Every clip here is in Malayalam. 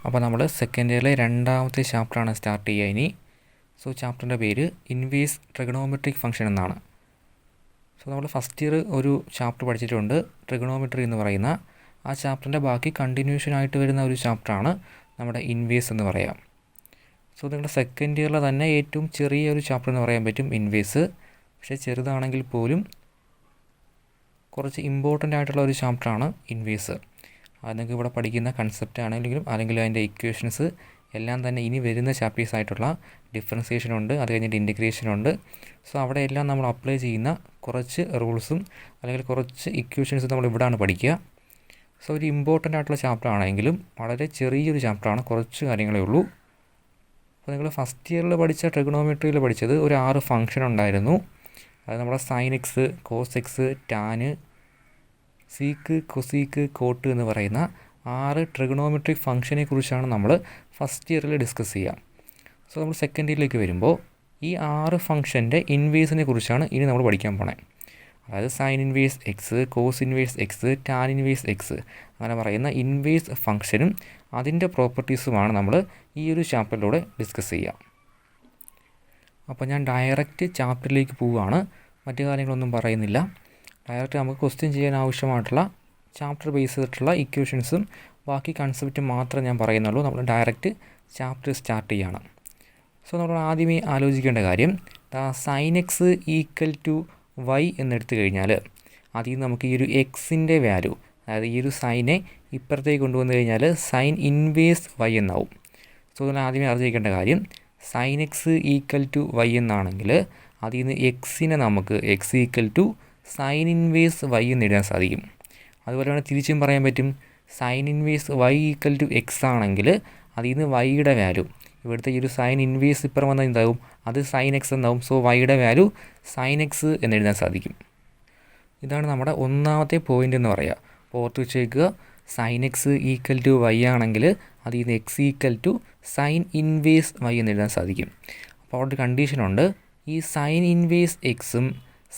അപ്പോൾ നമ്മൾ സെക്കൻഡ് ഇയറിലെ രണ്ടാമത്തെ ചാപ്റ്ററാണ് സ്റ്റാർട്ട് ചെയ്യുക ഇനി. സോ ചാപ്റ്ററിൻ്റെ പേര് ഇൻവേഴ്സ് ട്രിഗണോമെട്രിക് ഫംഗ്ഷൻ എന്നാണ്. സോ നമ്മൾ ഫസ്റ്റ് ഇയർ ഒരു ചാപ്റ്റർ പഠിച്ചിട്ടുണ്ട്, ട്രിഗണോമെട്രി എന്ന് പറയുന്ന. ആ ചാപ്റ്ററിൻ്റെ ബാക്കി കണ്ടിന്യൂഷൻ ആയിട്ട് വരുന്ന ഒരു ചാപ്റ്ററാണ് നമ്മുടെ ഇൻവേഴ്സ് എന്ന് പറയാം. സോ നിങ്ങളുടെ സെക്കൻഡ് ഇയറിലെ തന്നെ ഏറ്റവും ചെറിയ ഒരു ചാപ്റ്റർ എന്ന് പറയാൻ പറ്റും ഇൻവേഴ്സ്. പക്ഷേ ചെറുതാണെങ്കിൽ പോലും കുറച്ച് ഇമ്പോർട്ടൻ്റ് ആയിട്ടുള്ള ഒരു ചാപ്റ്ററാണ് ഇൻവേഴ്സ്. അത് നിങ്ങൾക്ക് ഇവിടെ പഠിക്കുന്ന കൺസെപ്റ്റ് ആണെങ്കിലും അല്ലെങ്കിൽ അതിൻ്റെ ഇക്വേഷൻസ് എല്ലാം തന്നെ ഇനി വരുന്ന ചാപ്റ്റേഴ്സ് ആയിട്ടുള്ള ഡിഫറൻസിയേഷൻ ഉണ്ട്, അത് കഴിഞ്ഞിട്ട് ഇൻറ്റഗ്രേഷൻ ഉണ്ട്. സോ അവിടെ എല്ലാം നമ്മൾ അപ്ലൈ ചെയ്യുന്ന കുറച്ച് റൂൾസും അല്ലെങ്കിൽ കുറച്ച് ഇക്വേഷൻസും നമ്മൾ ഇവിടെയാണ് പഠിക്കുക. സോ ഒരു ഇമ്പോർട്ടൻ്റ് ആയിട്ടുള്ള ചാപ്റ്റർ ആണെങ്കിലും വളരെ ചെറിയൊരു ചാപ്റ്ററാണ്, കുറച്ച് കാര്യങ്ങളേ ഉള്ളൂ. അപ്പോൾ നിങ്ങൾ ഫസ്റ്റ് ഇയറിൽ പഠിച്ച ട്രിഗണോമെട്രിയിൽ പഠിച്ചത് ഒരു 6 ഫംഗ്ഷൻ ഉണ്ടായിരുന്നു. അത് നമ്മുടെ sine x, cos x, tan, sec, cosec, cot എന്ന് പറയുന്ന 6 ട്രിഗണോമെട്രിക് ഫംഗ്ഷനെ കുറിച്ചാണ് നമ്മൾ ഫസ്റ്റ് ഇയറിൽ ഡിസ്കസ് ചെയ്യുക. സോ നമ്മൾ സെക്കൻഡ് ഇയറിലേക്ക് വരുമ്പോൾ ഈ 6 ഫംഗ്ഷൻ്റെ ഇൻവേഴ്സിനെ കുറിച്ചാണ് ഇനി നമ്മൾ പഠിക്കാൻ പോണേ. അതായത് sine inverse x, cos inverse x, tan inverse x അങ്ങനെ പറയുന്ന ഇൻവേഴ്സ് ഫംഗ്ഷനും അതിൻ്റെ പ്രോപ്പർട്ടീസുമാണ് നമ്മൾ ഈ ഒരു ചാപ്റ്ററിലൂടെ ഡിസ്കസ് ചെയ്യുക. അപ്പോൾ ഞാൻ ഡയറക്റ്റ് ചാപ്റ്ററിലേക്ക് പോവുകയാണ്, മറ്റു കാര്യങ്ങളൊന്നും പറയുന്നില്ല. ഡയറക്റ്റ് നമുക്ക് ക്വസ്റ്റ്യൻ ചെയ്യാൻ ആവശ്യമായിട്ടുള്ള ചാപ്റ്റർ ബേസ് ചെയ്തിട്ടുള്ള ഇക്വേഷൻസും ബാക്കി കൺസെപ്റ്റ് മാത്രമേ ഞാൻ പറയുന്നുള്ളൂ. നമ്മൾ ഡയറക്റ്റ് ചാപ്റ്റർ സ്റ്റാർട്ട് ചെയ്യുകയാണ്. സോ നമ്മൾ ആദ്യമേ ആലോചിക്കേണ്ട കാര്യം, sine x equal to Y എന്നെടുത്തു കഴിഞ്ഞാൽ അതിൽ നിന്ന് നമുക്ക് ഈ ഒരു എക്സിൻ്റെ വാല്യൂ, അതായത് ഈ ഒരു സൈനെ ഇപ്പുറത്തേക്ക് കൊണ്ടുവന്നു കഴിഞ്ഞാൽ സൈൻ ഇൻവേഴ്സ് വൈ എന്നാവും. സോ നമ്മൾ ആദ്യമേ അറിഞ്ഞിരിക്കേണ്ട കാര്യം, sine x equal to y എന്നാണെങ്കിൽ അതിൽ നിന്ന് എക്സിനെ നമുക്ക് x equal to sine inverse y എന്ന് എഴുതാൻ സാധിക്കും. അതുപോലെ തന്നെ തിരിച്ചും പറയാൻ പറ്റും, sine inverse y equal to x ആണെങ്കിൽ അതിൽ നിന്ന് വൈയുടെ വാല്യൂ, ഇവിടുത്തെ ഈ ഒരു സൈൻ ഇൻവേഴ്സ് ഇപ്പുറം വന്നാൽ എന്താവും, അത് സൈൻ എക്സ് എന്നാവും. സോ വൈയുടെ വാല്യൂ സൈൻ എക്സ് എന്ന് എഴുതാൻ സാധിക്കും. ഇതാണ് നമ്മുടെ ഒന്നാമത്തെ പോയിൻ്റ് എന്ന് പറയുക. അപ്പോൾ ഓർത്ത് വെച്ചേക്കുക, sign x equal to Y ആണെങ്കിൽ അതിൽ നിന്ന് X equal to sine inverse y എന്ന് എഴുതാൻ സാധിക്കും. അപ്പോൾ അവിടെ ഒരു കണ്ടീഷനുണ്ട്, ഈ സൈൻ ഇൻവേഴ്സ് എക്സും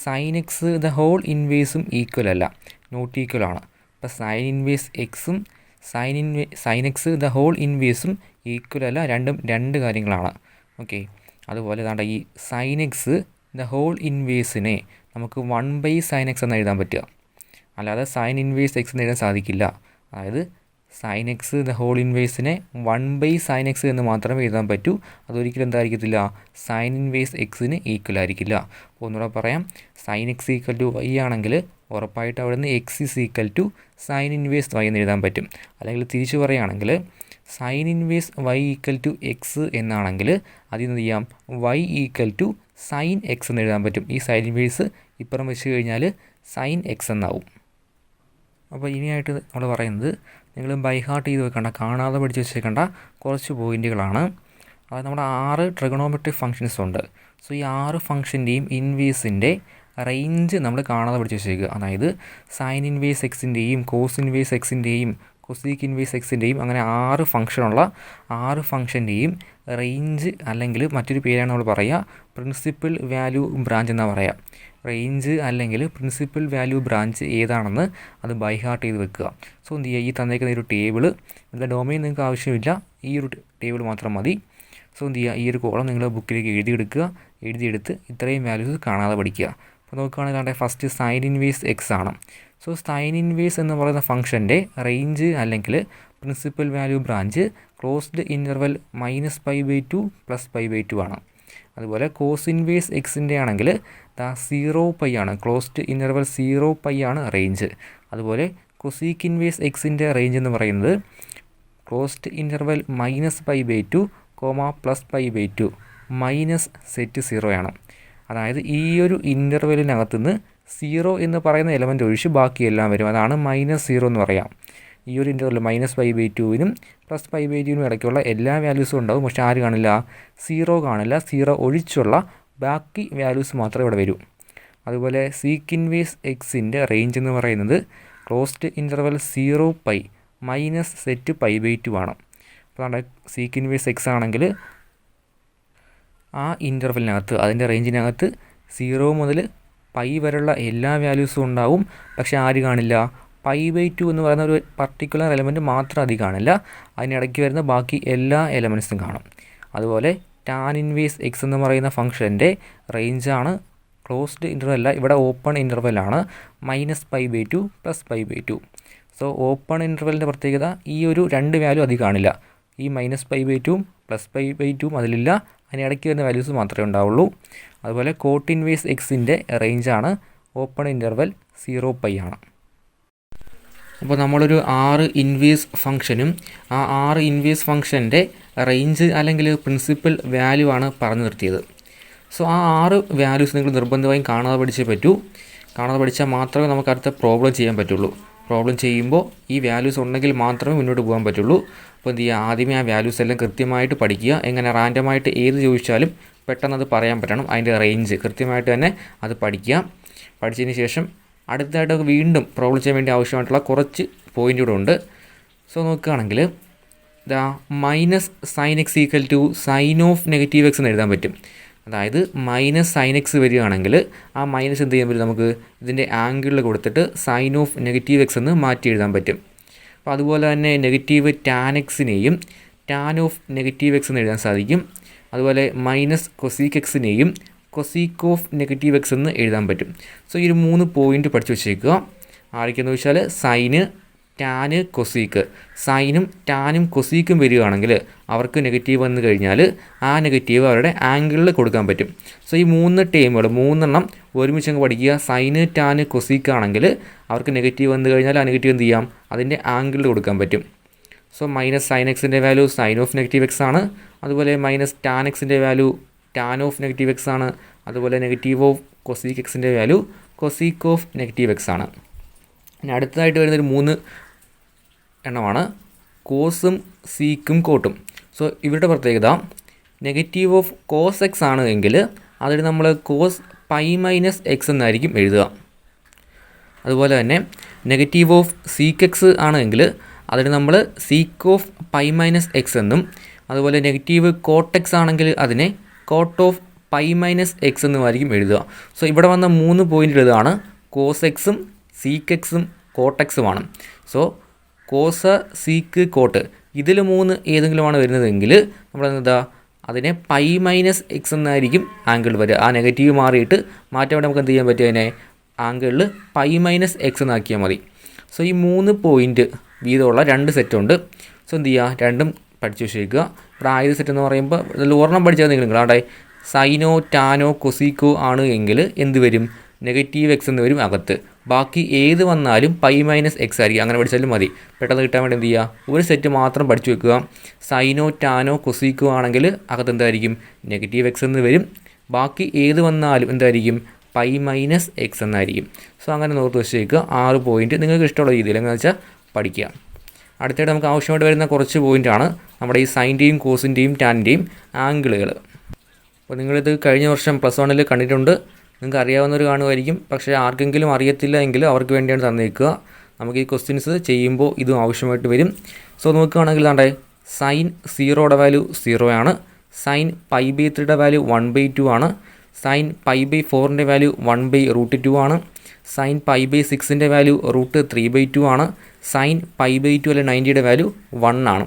sign X the whole ഇൻവേഴ്സും equal അല്ല, നോട്ട് ഈക്വൽ ആണ്. അപ്പോൾ സൈൻ ഇൻവേഴ്സ് എക്സും sign X the whole ഇൻവേഴ്സും equal അല്ല, രണ്ടും രണ്ട് കാര്യങ്ങളാണ്. ഓക്കെ, അതുപോലെ ഇതാണ്ട് ഈ സൈൻ എക്സ് ദ ഹോൾ ഇൻവേഴ്സിനെ നമുക്ക് 1/sin x എന്ന് എഴുതാൻ പറ്റുക, അല്ലാതെ സൈൻ ഇൻവേഴ്സ് എക്സ് എന്ന് എഴുതാൻ സാധിക്കില്ല. അതായത് sign X the whole ഇൻവേഴ്സിനെ 1/sin x എന്ന് മാത്രമേ എഴുതാൻ പറ്റൂ. അതൊരിക്കലും എന്തായിരിക്കത്തില്ല, സൈൻ ഇൻവേഴ്സ് എക്സിന് ഈക്വൽ ആയിരിക്കില്ല. അപ്പോൾ ഒന്നുകൂടെ പറയാം, sign x equal to Y ആണെങ്കിൽ ഉറപ്പായിട്ട് അവിടെ നിന്ന് X is equal to sine inverse y എന്ന് എഴുതാൻ പറ്റും. അല്ലെങ്കിൽ തിരിച്ചു പറയുകയാണെങ്കിൽ sign inverse y equal to X എന്നാണെങ്കിൽ അതിൽ നിന്ന് ചെയ്യാം Y equal to sign X എന്ന് എഴുതാൻ പറ്റും. ഈ സൈൻ ഇൻവേഴ്സ് ഇപ്പുറം വെച്ച് കഴിഞ്ഞാൽ സൈൻ എക്സ് എന്നാവും. അപ്പോൾ ഇനിയായിട്ട് നമ്മൾ പറയുന്നത്, നിങ്ങൾ ബൈ ഹാർട്ട് ചെയ്ത് വെക്കേണ്ട, കാണാതെ പഠിച്ച് വെച്ചേക്കേണ്ട കുറച്ച് പോയിൻറ്റുകളാണ്. അതായത് നമ്മുടെ 6 ട്രിഗണോമെട്രിക് ഫംഗ്ഷൻസ് ഉണ്ട്. സോ ഈ 6 ഫംഗ്ഷൻ്റെയും ഇൻവേഴ്സിൻ്റെ റേഞ്ച് നമ്മൾ കാണാതെ പഠിച്ച് വെച്ചേക്കുക. അതായത് sine inverse എക്സിൻ്റെയും cos inverse എക്സിൻ്റെയും cosec inverse എക്സിൻ്റെയും അങ്ങനെ 6 ഫംഗ്ഷനുള്ള 6 ഫംഗ്ഷൻ്റെയും റേഞ്ച്, അല്ലെങ്കിൽ മറ്റൊരു പേരാണ് നമ്മൾ പറയുക പ്രിൻസിപ്പൽ വാല്യൂ ബ്രാഞ്ച് എന്നാണ് പറയുക. റേഞ്ച് അല്ലെങ്കിൽ പ്രിൻസിപ്പൽ വാല്യൂ ബ്രാഞ്ച് ഏതാണെന്ന് അത് ബൈ ഹാർട്ട് ചെയ്ത് വെക്കുക. സോ എന്ത് ചെയ്യുക, ഈ തന്നേക്കുന്ന ഒരു ടേബിൾ, ഇതിൻ്റെ ഡൊമൈൻ നിങ്ങൾക്ക് ആവശ്യമില്ല, ഈ ഒരു ടേബിൾ മാത്രം മതി. സോ എന്ത് ചെയ്യുക, ഈ ഒരു കോളം നിങ്ങൾ ബുക്കിലേക്ക് എഴുതിയെടുത്ത് ഇത്രയും വാല്യൂസ് കാണാതെ പഠിക്കുക. അപ്പോൾ നോക്കുകയാണെങ്കിൽ ഫസ്റ്റ് സൈൻ ഇൻവേഴ്സ് എക്സ് ആണ്. സോ സൈൻ ഇൻവേഴ്സ് എന്ന് പറയുന്ന ഫംഗ്ഷൻ്റെ റേഞ്ച് അല്ലെങ്കിൽ principal value branch closed interval -π/2 +π/2 ആണ്. അതുപോലെ കോസ് ഇൻവേഴ്സ് എക്സിൻ്റെ ആണെങ്കിൽ 0π ആണ്, ക്ലോസ്ഡ് ഇൻ്റർവൽ 0π ആണ് റേഞ്ച്. അതുപോലെ കൊസീക്ക് ഇൻവേഴ്സ് എക്സിൻ്റെ റേഞ്ച് എന്ന് പറയുന്നത് ക്ലോസ്ഡ് ഇൻ്റർവൽ -π/2, +π/2 മൈനസ് സെറ്റ് 0 ആണ്. അതായത് ഈ ഒരു ഇൻ്റർവെലിനകത്ത് നിന്ന് 0 എന്ന് പറയുന്ന എലമെൻ്റ് ഒഴിച്ച് ബാക്കിയെല്ലാം വരും, അതാണ് -0 എന്ന് പറയാം. ഈ ഒരു ഇൻ്റർവെൽ -π/2നും +π/2നും ഇടയ്ക്കുള്ള എല്ലാ വാല്യൂസും ഉണ്ടാവും, പക്ഷേ ആര് കാണില്ല, 0 കാണില്ല. 0 ഒഴിച്ചുള്ള ബാക്കി വാല്യൂസ് മാത്രമേ ഇവിടെ വരൂ. അതുപോലെ സീക്ക് ഇൻവേഴ്സ് എക്സിൻ്റെ റേഞ്ച് എന്ന് പറയുന്നത് ക്ലോസ്ഡ് ഇൻ്റർവൽ 0π മൈനസ് സെറ്റ് π/2 ആണ്. അപ്പോൾ നമ്മുടെ സീക്ക് ഇൻവേഴ്സ് എക്സ് ആണെങ്കിൽ ആ ഇൻ്റർവെലിനകത്ത്, അതിൻ്റെ റേഞ്ചിനകത്ത് 0 മുതൽ π വരെയുള്ള എല്ലാ വാല്യൂസും ഉണ്ടാവും, പക്ഷേ ആര് കാണില്ല, π/2 എന്ന് പറയുന്ന ഒരു പർട്ടിക്കുലർ എലമെൻറ്റ് മാത്രം അതിൽ കാണില്ല, അതിനിടയ്ക്ക് വരുന്ന ബാക്കി എല്ലാ എലമെൻറ്റ്സും കാണും. അതുപോലെ ടാൻ ഇൻവേഴ്സ് എക്സ് എന്ന് പറയുന്ന ഫംഗ്ഷൻ്റെ റേഞ്ചാണ് ക്ലോസ്ഡ് ഇൻ്റർവെൽ അല്ല, ഇവിടെ ഓപ്പൺ ഇൻ്റർവെല്ലാണ് -π/2 + π/2. സോ ഓപ്പൺ ഇൻ്റർവെല്ലിൻ്റെ പ്രത്യേകത ഈ ഒരു രണ്ട് വാല്യൂ അതിൽ കാണില്ല, ഈ -π/2 + π/2 അതിലില്ല, അതിനിടയ്ക്ക് വരുന്ന വാല്യൂസ് മാത്രമേ ഉണ്ടാവുള്ളൂ. അതുപോലെ കോട്ട് ഇൻവേഴ്സ് എക്സിൻ്റെ റേഞ്ചാണ് ഓപ്പൺ ഇൻ്റർവെൽ 0π ആണ്. അപ്പോൾ നമ്മളൊരു 6 ഇൻവേഴ്സ് ഫംഗ്ഷനും ആ 6 ഇൻവേഴ്സ് ഫംഗ്ഷൻ്റെ റേഞ്ച് അല്ലെങ്കിൽ പ്രിൻസിപ്പൽ വാല്യൂ ആണ് പറഞ്ഞു നിർത്തിയത്. സോ ആ 6 വാല്യൂസ് നിങ്ങൾ നിർബന്ധമായും കാണാതെ പഠിച്ചേ പറ്റൂ. കാണാതെ പഠിച്ചാൽ മാത്രമേ നമുക്ക് അടുത്ത പ്രോബ്ലം ചെയ്യാൻ പറ്റുള്ളൂ. പ്രോബ്ലം ചെയ്യുമ്പോൾ ഈ വാല്യൂസ് ഉണ്ടെങ്കിൽ മാത്രമേ മുന്നോട്ട് പോകാൻ പറ്റുള്ളൂ. അപ്പോൾ എന്ത് ചെയ്യുക, ആദ്യമേ ആ വാല്യൂസ് എല്ലാം കൃത്യമായിട്ട് പഠിക്കുക. എങ്ങനെ റാൻഡമായിട്ട് ഏത് ചോദിച്ചാലും പെട്ടെന്ന് അത് പറയാൻ പറ്റണം, അതിൻ്റെ റേഞ്ച് കൃത്യമായിട്ട് തന്നെ അത് പഠിക്കുക. പഠിച്ചതിന് ശേഷം അടുത്തതായിട്ട് വീണ്ടും പ്രോബ്ലം ചെയ്യാൻ വേണ്ടി ആവശ്യമായിട്ടുള്ള കുറച്ച് പോയിൻ്റ് കൂടെ ഉണ്ട്. സോ നോക്കുകയാണെങ്കിൽ -sin x = sin of -x എന്ന് എഴുതാൻ പറ്റും. അതായത് -sin x വരികയാണെങ്കിൽ ആ മൈനസ് എന്ത് ചെയ്യാൻ പറ്റും, നമുക്ക് ഇതിൻ്റെ ആംഗിളിൽ കൊടുത്തിട്ട് sin of -x എന്ന് മാറ്റി എഴുതാൻ പറ്റും. അപ്പോൾ അതുപോലെ തന്നെ negative tan x-നെയും tan of -x എന്ന് എഴുതാൻ സാധിക്കും. അതുപോലെ -cosec x-നെയും cosec of -x എന്ന് എഴുതാൻ പറ്റും. സോ ഈ ഒരു 3 പോയിൻ്റ് പഠിച്ചു വെച്ചേക്കുക. ആരൊക്കെയെന്ന് വെച്ചാൽ സൈന്, ടാന്, കൊസീക്ക്. സൈനും ടാനും കൊസീക്കും വരികയാണെങ്കിൽ അവർക്ക് നെഗറ്റീവ് വന്നു കഴിഞ്ഞാൽ ആ നെഗറ്റീവ് അവരുടെ ആംഗിളിൽ കൊടുക്കാൻ പറ്റും. സോ ഈ 3 ടേമുകൾ 3 ഒരുമിച്ച് അങ്ങ് പഠിക്കുക. സൈന്, ടാന്, കൊസീക്ക് ആണെങ്കിൽ അവർക്ക് നെഗറ്റീവ് വന്നു കഴിഞ്ഞാൽ ആ നെഗറ്റീവ് എന്ത് ചെയ്യാം, അതിൻ്റെ ആംഗിളിൽ കൊടുക്കാൻ പറ്റും. So -sin x-ൻ്റെ value sin of -x ആണ്. അതുപോലെ -tan x-ൻ്റെ value tan of -x ആണ്. അതുപോലെ negative of cosec x-ൻ്റെ value cosec of -x ആണ്. ഇനി അടുത്തതായിട്ട് വരുന്നൊരു 3 എണ്ണമാണ് കോസും സീക്കും കോട്ടും. സോ ഇവരുടെ പ്രത്യേകത നെഗറ്റീവ് ഓഫ് cos x ആണ് എങ്കിൽ അതിൽ നമ്മൾ cos π-x എന്നായിരിക്കും എഴുതുക. അതുപോലെ തന്നെ നെഗറ്റീവ് ഓഫ് സീക്ക് എക്സ് ആണെങ്കിൽ അതിന് നമ്മൾ സീക്ക് ഓഫ് π-x എന്നും, അതുപോലെ നെഗറ്റീവ് കോട്ട് എക്സ് ആണെങ്കിൽ അതിനെ കോട്ട് ഓഫ് π-x എന്നുമായിരിക്കും എഴുതുക. സോ ഇവിടെ വന്ന 3 പോയിൻ്റ് എഴുതുകയാണ് കോസ് എക്സും സീക്ക് എക്സും coat എക്സുമാണ്. So cos, seek, coat ഇതിൽ 3 ഏതെങ്കിലുമാണ് വരുന്നതെങ്കിൽ നമ്മളെന്താ അതിനെ π-x എന്നായിരിക്കും ആംഗിൾ വരിക. ആ നെഗറ്റീവ് മാറിയിട്ട് മാറ്റാൻ വേണ്ടി നമുക്ക് എന്ത് ചെയ്യാൻ പറ്റും, അതിനെ ആംഗിളിൽ π-x എന്നാക്കിയാൽ മതി. സോ ഈ 3 പോയിൻ്റ് വീതമുള്ള 2 സെറ്റുണ്ട്. സോ എന്ത് ചെയ്യുക, രണ്ടും പഠിച്ചു വെച്ചേക്കുക. ഇവിടെ ആദ്യത്തെ സെറ്റ് എന്ന് പറയുമ്പോൾ ഇതിൽ ഒരെണ്ണം പഠിച്ചാൽ നിങ്ങൾ അവിടെ സൈനോ, ടാനോ, കൊസീക്കോ ആണ് എങ്കിൽ എന്ത് വരും, -x എന്ന് വരും അകത്ത്. ബാക്കി ഏത് വന്നാലും π-x ആയിരിക്കും. അങ്ങനെ പഠിച്ചാലും മതി. പെട്ടെന്ന് കിട്ടാൻ വേണ്ടി എന്ത് ചെയ്യുക, ഒരു സെറ്റ് മാത്രം പഠിച്ചു വെക്കുക. സൈനോ, ടാനോ, കൊസീക്കോ ആണെങ്കിൽ അകത്ത് എന്തായിരിക്കും, -x എന്ന് വരും. ബാക്കി ഏത് വന്നാലും എന്തായിരിക്കും, π-x എന്നായിരിക്കും. സോ അങ്ങനെ നോർത്ത് വെച്ചേക്കുക. 6 പോയിൻറ്റ് നിങ്ങൾക്ക് ഇഷ്ടമുള്ള രീതിയിൽ എങ്ങനെ വെച്ചാൽ പഠിക്കുക. അടുത്തായിട്ട് നമുക്ക് ആവശ്യമായിട്ട് വരുന്ന കുറച്ച് പോയിൻ്റാണ് നമ്മുടെ ഈ സൈൻ്റെയും കോസിൻ്റെയും ടാനിൻ്റെയും ആംഗിളുകൾ. അപ്പോൾ നിങ്ങളിത് കഴിഞ്ഞ വർഷം +1 കണ്ടിട്ടുണ്ട്, നിങ്ങൾക്ക് അറിയാവുന്നവർ കാണുമായിരിക്കും. പക്ഷേ ആർക്കെങ്കിലും അറിയത്തില്ല എങ്കിൽ അവർക്ക് വേണ്ടിയാണ് തന്നേക്കുക. നമുക്ക് ഈ ക്വസ്റ്റ്യൻസ് ചെയ്യുമ്പോൾ ഇതും ആവശ്യമായിട്ട് വരും. സോ നോക്കുകയാണെങ്കിൽ താണ്ടെ സൈൻ 0യുടെ വാല്യൂ 0 ആണ്, സൈൻ π/3യുടെ വാല്യൂ 1/2 ആണ്, സൈൻ π/4ൻ്റെ വാല്യൂ 1/√2 ആണ്, സൈൻ π/6ൻ്റെ വാല്യൂ √3/2 ആണ്, സൈൻ π/2 അല്ലെ 90യുടെ വാല്യൂ 1 ആണ്.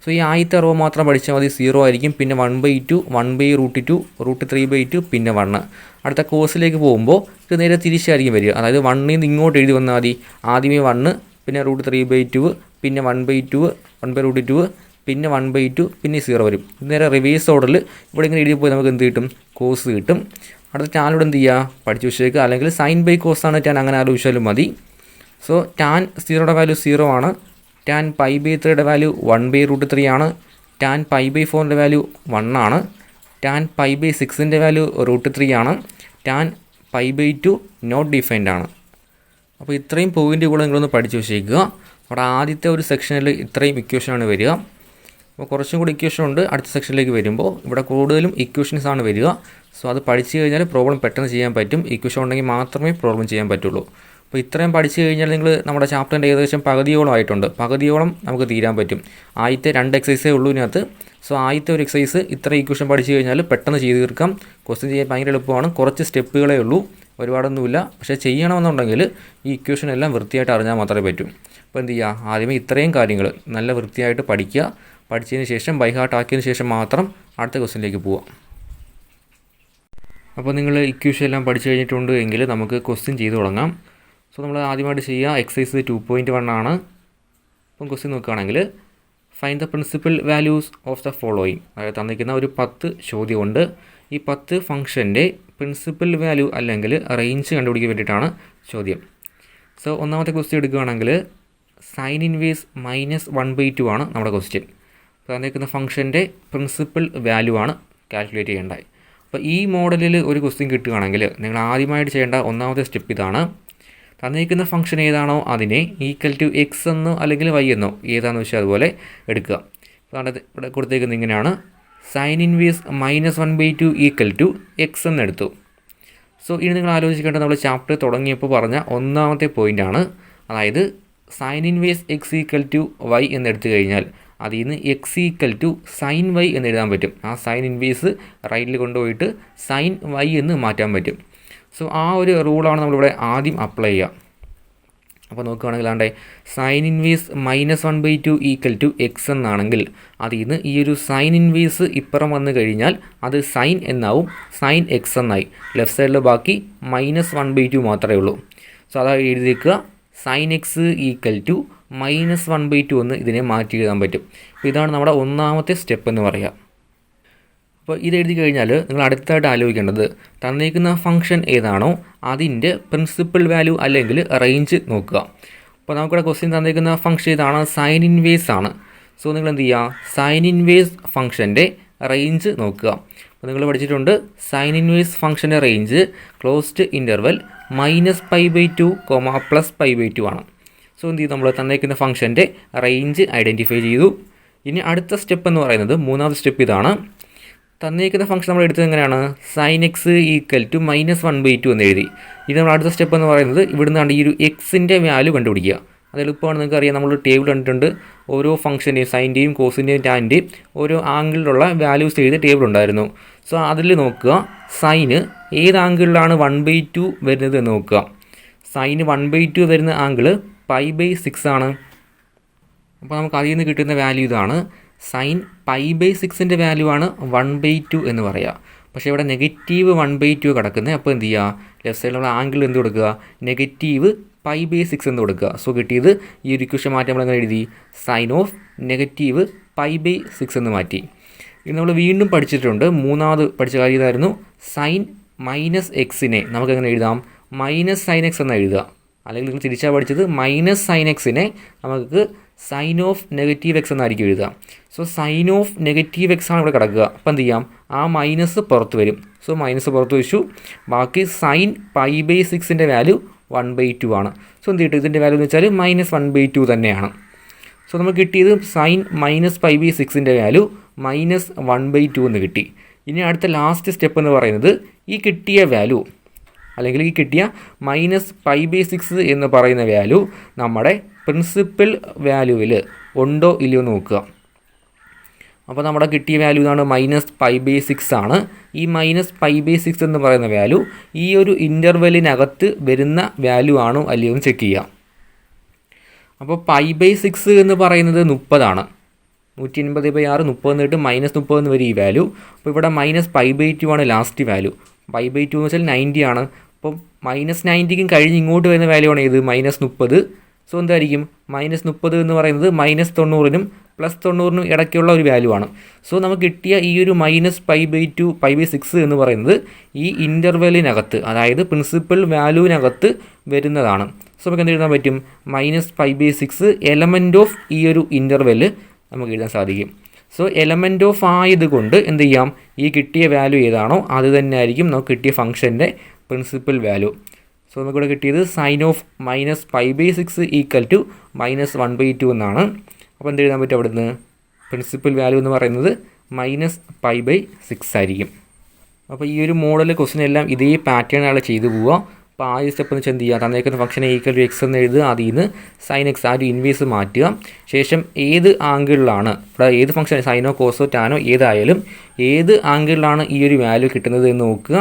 സോ ഈ ആദ്യത്തെ റോ മാത്രം പഠിച്ചാൽ മതി, 0 ആയിരിക്കും. പിന്നെ 1/2, 1/√2, √3/2, പിന്നെ 1. അടുത്ത കോഴ്സിലേക്ക് പോകുമ്പോൾ ഇത് നേരെ തിരിച്ചായിരിക്കും വരിക. അതായത് 1ൽ നിന്ന് ഇങ്ങോട്ട് എഴുതി വന്നാൽ മതി. ആദ്യമേ 1, പിന്നെ √3/2, പിന്നെ 1/2, 1/√2, പിന്നെ 1/2, പിന്നെ 0 വരും. ഇത് നേരെ റിവേഴ്സ് ഓർഡറിൽ ഇവിടെ ഇങ്ങനെ എഴുതി പോയി നമുക്ക് എന്ത് കിട്ടും, കോസ് കിട്ടും. അടുത്ത ടാനിലൂടെ എന്ത് ചെയ്യുക, പഠിച്ചു വെച്ചേക്കുക. അല്ലെങ്കിൽ sin/cos ആണ് ടാൻ, അങ്ങനെ ആലോചിച്ചാലും മതി. സോ ടാൻ 0യുടെ വാല്യൂ 0 ആണ്, ടാൻ π/3യുടെ വാല്യൂ 1/√3 ആണ്, ടാൻ π/4ൻ്റെ വാല്യൂ 1 ആണ്, ടാൻ π/6ൻ്റെ വാല്യൂ √3 ആണ്, ടാൻ π/2 നോട്ട് ഡിഫൈൻഡ് ആണ്. അപ്പോൾ ഇത്രയും പോയിൻ്റ് കൂടെ നിങ്ങളൊന്ന് പഠിച്ചു വെച്ചേക്കുക. അവിടെ ആദ്യത്തെ ഒരു സെക്ഷനിൽ ഇത്രയും ഇക്വേഷനാണ് വരിക. അപ്പോൾ കുറച്ചും കൂടി ഇക്വേഷൻ ഉണ്ട് അടുത്ത സെക്ഷനിലേക്ക് വരുമ്പോൾ. ഇവിടെ കൂടുതലും ഇക്വേഷൻസ് ആണ് വരിക. സോ അത് പഠിച്ചു കഴിഞ്ഞാൽ പ്രോബ്ലം പെട്ടെന്ന് ചെയ്യാൻ പറ്റും. ഇക്വേഷൻ ഉണ്ടെങ്കിൽ മാത്രമേ പ്രോബ്ലം ചെയ്യാൻ പറ്റുള്ളൂ. അപ്പോൾ ഇത്രയും പഠിച്ചു കഴിഞ്ഞാൽ നിങ്ങൾ നമ്മുടെ ചാപ്റ്ററിൻ്റെ ഏകദേശം പകുതിയോളം ആയിട്ടുണ്ട്. പകുതിയോളം നമുക്ക് തീരാൻ പറ്റും. ആദ്യത്തെ 2 എക്സസൈസേ ഉള്ളൂ ഇതിനകത്ത്. സോ ആദ്യത്തെ ഒരു എക്സസൈസ് ഇത്ര ഇക്വേഷൻ പഠിച്ചു കഴിഞ്ഞാൽ പെട്ടെന്ന് ചെയ്ത് തീർക്കാം. ക്വസ്റ്റ്യൻ ചെയ്യാൻ ഭയങ്കര എളുപ്പമാണ്. കുറച്ച് സ്റ്റെപ്പുകളേ ഉള്ളൂ. ഒരുപാടൊന്നുമില്ല. പക്ഷേ ചെയ്യണമെന്നുണ്ടെങ്കിൽ ഈ ഇക്വേഷൻ എല്ലാം വൃത്തിയായിട്ട് അറിഞ്ഞാൽ മാത്രമേ പറ്റൂ. അപ്പോൾ എന്ത് ചെയ്യുക, ആദ്യമേ ഇത്രയും കാര്യങ്ങൾ നല്ല വൃത്തിയായിട്ട് പഠിക്കുക. പഠിച്ചതിന് ശേഷം ബൈ ഹാർട്ട് ആക്കിയതിന് ശേഷം മാത്രം അടുത്ത ക്വസ്റ്റ്യനിലേക്ക് പോവാം. അപ്പോൾ നിങ്ങൾ ഇക്വേഷൻ എല്ലാം പഠിച്ചു കഴിഞ്ഞിട്ടുണ്ട് എങ്കിൽ നമുക്ക് ക്വസ്റ്റ്യൻ ചെയ്ത് തുടങ്ങാം. സോ നമ്മൾ ആദ്യമായിട്ട് ചെയ്യുക എക്സസൈസ് 2.1 ആണ്. അപ്പം ക്വസ്റ്റ്യൻ നോക്കുകയാണെങ്കിൽ find the principal values of the following, അതായത് തന്നിരിക്കുന്ന ഒരു 10 ചോദ്യമുണ്ട്. ഈ 10 ഫംഗ്ഷൻ്റെ പ്രിൻസിപ്പൽ വാല്യൂ അല്ലെങ്കിൽ റേഞ്ച് കണ്ടുപിടിക്കാൻ വേണ്ടിയിട്ടാണ് ചോദ്യം. സോ ഒന്നാമത്തെ ക്വസ്റ്റ്യൻ എടുക്കുകയാണെങ്കിൽ സൈൻ ഇൻവേഴ്സ് -1/2 ആണ് നമ്മുടെ ക്വസ്റ്റ്യൻ. അപ്പോൾ തന്നിരിക്കുന്ന ഫംഗ്ഷൻ്റെ പ്രിൻസിപ്പൽ വാല്യൂ ആണ് കാൽക്കുലേറ്റ് ചെയ്യേണ്ടത്. അപ്പോൾ ഈ മോഡലിൽ ഒരു ക്വസ്റ്റ്യൻ കിട്ടുകയാണെങ്കിൽ നിങ്ങൾ ആദ്യമായിട്ട് ചെയ്യേണ്ട ഒന്നാമത്തെ സ്റ്റെപ്പ് ഇതാണ്. തന്നിരിക്കുന്ന ഫംഗ്ഷൻ ഏതാണോ അതിനെ ഈക്വൽ ടു എക്സ് എന്നോ അല്ലെങ്കിൽ വൈ എന്നോ ഏതാണെന്ന് വെച്ചാൽ അതുപോലെ എടുക്കുക. അതാണ് ഇവിടെ കൊടുത്തേക്കുന്നത് ഇങ്ങനെയാണ്, sign inverse -1/2 equal to X എന്നെടുത്തു. So ഇനി നിങ്ങൾ ആലോചിക്കേണ്ടത് നമ്മൾ ചാപ്റ്റർ തുടങ്ങിയപ്പോൾ പറഞ്ഞ ഒന്നാമത്തെ പോയിൻ്റാണ്. അതായത് sine inverse X equal to Y എന്നെടുത്തു കഴിഞ്ഞാൽ അതിൽ നിന്ന് X equal to sine y എന്ന് എഴുതാൻ പറ്റും. ആ സൈൻ ഇൻവേഴ്സ് റൈറ്റിൽ കൊണ്ടുപോയിട്ട് സൈൻ വൈ എന്ന് മാറ്റാൻ പറ്റും. സോ ആ ഒരു റൂളാണ് നമ്മളിവിടെ ആദ്യം അപ്ലൈ ചെയ്യുക. അപ്പോൾ നോക്കുകയാണെങ്കിൽ ആണ്ടേ sign inverse -1/2 equal to X എന്നാണെങ്കിൽ അതിൽ നിന്ന് ഈ ഒരു സൈൻ ഇൻവേഴ്സ് ഇപ്പുറം വന്നു കഴിഞ്ഞാൽ അത് സൈൻ എന്നാവും, സൈൻ എക്സ് എന്നായി. ലെഫ്റ്റ് സൈഡിൽ ബാക്കി -1/2 മാത്രമേ ഉള്ളൂ. സോ അതായത് എഴുതിയേക്കുക സൈൻ എക്സ് ഈക്വൽ ടു -1/2 എന്ന് ഇതിനെ മാറ്റി എഴുതാൻ പറ്റും. അപ്പോൾ ഇതാണ് നമ്മുടെ ഒന്നാമത്തെ സ്റ്റെപ്പ് എന്ന് പറയുക. അപ്പോൾ ഇത് എഴുതി കഴിഞ്ഞാൽ നിങ്ങൾ അടുത്തായിട്ട് ആലോചിക്കേണ്ടത് തന്നിരിക്കുന്ന ഫംഗ്ഷൻ ഏതാണോ അതിൻ്റെ പ്രിൻസിപ്പൽ വാല്യൂ അല്ലെങ്കിൽ റേഞ്ച് നോക്കുക. അപ്പോൾ നമുക്കിവിടെ ക്വസ്റ്റ്യൻ തന്നിരിക്കുന്ന ഫംഗ്ഷൻ ഏതാണ്, സൈൻ ഇൻവേഴ്സ് ആണ്. സോ നിങ്ങൾ എന്ത് ചെയ്യുക, സൈൻ ഇൻവേഴ്സ് ഫംഗ്ഷൻ്റെ റേഞ്ച് നോക്കുക. അപ്പോൾ നിങ്ങൾ പഠിച്ചിട്ടുണ്ട് sine inverse ഫംഗ്ഷൻ്റെ range closed interval -π/2, +π/2 ആണ്. സോ എന്ത് ചെയ്തു, നമ്മൾ തന്നിരിക്കുന്ന ഫംഗ്ഷൻ്റെ റേഞ്ച് ഐഡൻറ്റിഫൈ ചെയ്തു. ഇനി അടുത്ത സ്റ്റെപ്പ് എന്ന് പറയുന്നത് മൂന്നാമത്തെ സ്റ്റെപ്പ് ഇതാണ്. തന്നിരിക്കുന്ന ഫംഗ്ഷൻ നമ്മൾ എടുത്തത് എങ്ങനെയാണ്, സൈൻ എക്സ് ഈക്വൽ ടു -1/2 എന്ന് എഴുതി. ഇത് നമ്മൾ അടുത്ത സ്റ്റെപ്പ് എന്ന് പറയുന്നത് ഇവിടുന്ന് ഈ ഒരു എക്സിൻ്റെ വാല്യൂ കണ്ടുപിടിക്കുക. അത് എളുപ്പമാണ്, നിങ്ങൾക്ക് അറിയാം. നമ്മൾ ടേബിൾ കണ്ടിട്ടുണ്ട്, ഓരോ ഫംഗ്ഷൻ്റെയും സൈൻ്റെയും കോസിൻ്റെയും ടാൻ്റെയും ഓരോ ആംഗിളിലുള്ള വാല്യൂസ് എഴുതിയ ടേബിൾ ഉണ്ടായിരുന്നു. സോ അതിൽ നോക്കുക സൈന് ഏത് ആംഗിളിലാണ് 1/2 വരുന്നത് എന്ന് നോക്കുക. സൈന് 1/2 വരുന്ന ആംഗിള് π/6 ആണ്. അപ്പോൾ നമുക്ക് അതിൽ നിന്ന് കിട്ടുന്ന വാല്യൂ ഇതാണ്. സൈൻ π/6ൻ്റെ വാല്യൂ ആണ് 1/2 എന്ന് പറയുക. പക്ഷേ ഇവിടെ -1/2 കിടക്കുന്നത്. അപ്പോൾ എന്ത് ചെയ്യുക, ലെഫ്റ്റ് സൈഡിലുള്ള ആംഗിൾ എന്ത് കൊടുക്കുക, -π/6 എന്ന് കൊടുക്കുക. സോ കിട്ടിയത് ഈ ഒരു ഇക്വേഷൻ മാറ്റി നമ്മളെങ്ങനെ എഴുതി, സൈൻ ഓഫ് -π/6 എന്ന് മാറ്റി. ഇത് നമ്മൾ വീണ്ടും പഠിച്ചിട്ടുണ്ട്. മൂന്നാമത് പഠിച്ച കാര്യം ഇതായിരുന്നു, സൈൻ -എക്സിനെ നമുക്കെങ്ങനെ എഴുതാം, -sin x എന്ന് എഴുതുക. അല്ലെങ്കിൽ നിങ്ങൾ തിരിച്ചാൽ പഠിച്ചത് -sin xനെ നമുക്ക് സൈൻ ഓഫ് -x എന്നായിരിക്കും എഴുതുക. സോ സൈൻ ഓഫ് -x ആണ് ഇവിടെ കിടക്കുക. അപ്പോൾ എന്ത് ചെയ്യാം, ആ മൈനസ് പുറത്ത് വരും. സോ മൈനസ് പുറത്ത് വെച്ചു. ബാക്കി സൈൻ π/6ൻ്റെ വാല്യൂ 1/2 ആണ്. സോ എന്ത് കിട്ടും, ഇതിൻ്റെ വാല്യൂ എന്ന് വെച്ചാൽ -1/2 തന്നെയാണ്. സോ നമുക്ക് കിട്ടിയത് സൈൻ -π/6ൻ്റെ വാല്യൂ -1/2 എന്ന് കിട്ടി. ഇനി അടുത്ത ലാസ്റ്റ് സ്റ്റെപ്പ് എന്ന് പറയുന്നത് ഈ കിട്ടിയ വാല്യൂ അല്ലെങ്കിൽ ഈ കിട്ടിയ -π/6 എന്ന് പറയുന്ന വാല്യൂ നമ്മുടെ പ്രിൻസിപ്പൽ വാല്യൂവിൽ ഉണ്ടോ ഇല്ലയോ നോക്കുക. അപ്പോൾ നമ്മുടെ കിട്ടിയ വാല്യൂ ഇതാണ്, -π/6 ആണ്. ഈ -π/6 എന്ന് പറയുന്ന വാല്യൂ ഈ ഒരു ഇൻ്റർവെല്ലിനകത്ത് വരുന്ന വാല്യൂ ആണോ അല്ലയോ എന്ന് ചെക്ക് ചെയ്യാം. അപ്പോൾ π/6 എന്ന് പറയുന്നത് 30 ആണ്. 180/6 30 എന്നിട്ട് -30 എന്ന് വരും ഈ വാല്യൂ. അപ്പോൾ ഇവിടെ -π/2 ആണ് ലാസ്റ്റ് വാല്യൂ. π/2 എന്ന് വെച്ചാൽ 90 ആണ്. അപ്പോൾ -90ക്കും കഴിഞ്ഞ് ഇങ്ങോട്ട് വരുന്ന വാല്യൂ ആണ് ഇത് -30. സോ എന്തായിരിക്കും, -30 എന്ന് പറയുന്നത് -90നും +90നും ഇടയ്ക്കുള്ള ഒരു വാല്യൂ ആണ്. സോ നമുക്ക് കിട്ടിയ ഈ ഒരു -π/6 എന്ന് പറയുന്നത് ഈ ഇൻ്റർവെല്ലിനകത്ത്, അതായത് പ്രിൻസിപ്പൽ വാല്യൂവിനകത്ത് വരുന്നതാണ്. സോ നമുക്ക് എന്ത് എഴുതാൻ പറ്റും, -π/6 എലമെൻറ്റ് ഓഫ് ഈ ഒരു ഇൻ്റർവെല്ല് നമുക്ക് എഴുതാൻ സാധിക്കും. സോ എലമെൻറ്റ് ഓഫ് ആയതുകൊണ്ട് എന്ത് ചെയ്യാം, ഈ കിട്ടിയ വാല്യൂ ഏതാണോ അത് തന്നെ ആയിരിക്കും നമുക്ക് കിട്ടിയ ഫംഗ്ഷൻ്റെ പ്രിൻസിപ്പൽ വാല്യൂ. സോ നമുക്കിവിടെ കിട്ടിയത് സൈൻ ഓഫ് -π/6 ഈക്വൽ ടു -1/2 എന്നാണ്. അപ്പോൾ എന്ത് എഴുതാൻ പറ്റും, അവിടുന്ന് പ്രിൻസിപ്പൽ വാല്യൂ എന്ന് പറയുന്നത് -π/6 ആയിരിക്കും. അപ്പോൾ ഈ ഒരു മോഡൽ ക്വസ്റ്റ്യൻ എല്ലാം ഇതേ പാറ്റേണാണ് ചെയ്തു പോവുക. അപ്പോൾ ആദ്യ സ്റ്റെപ്പ് എന്ന് വെച്ചാൽ എന്ത് ചെയ്യുക, തന്നേക്കുന്ന ഫംഗ്ഷനെ ഈക്വൽ ടു എക്സ് എന്ന് എഴുതുക. അതിൽ നിന്ന് സൈൻ എക്സ് ആ ഒരു ഇൻവേഴ്സ് മാറ്റുക. ശേഷം ഏത് ആംഗിളിലാണ് ഇവിടെ ഏത് ഫംഗ്ഷൻ സൈനോ കോസോ ടാനോ ഏതായാലും ഏത് ആംഗിളിലാണ് ഈ ഒരു വാല്യൂ കിട്ടുന്നത് എന്ന് നോക്കുക.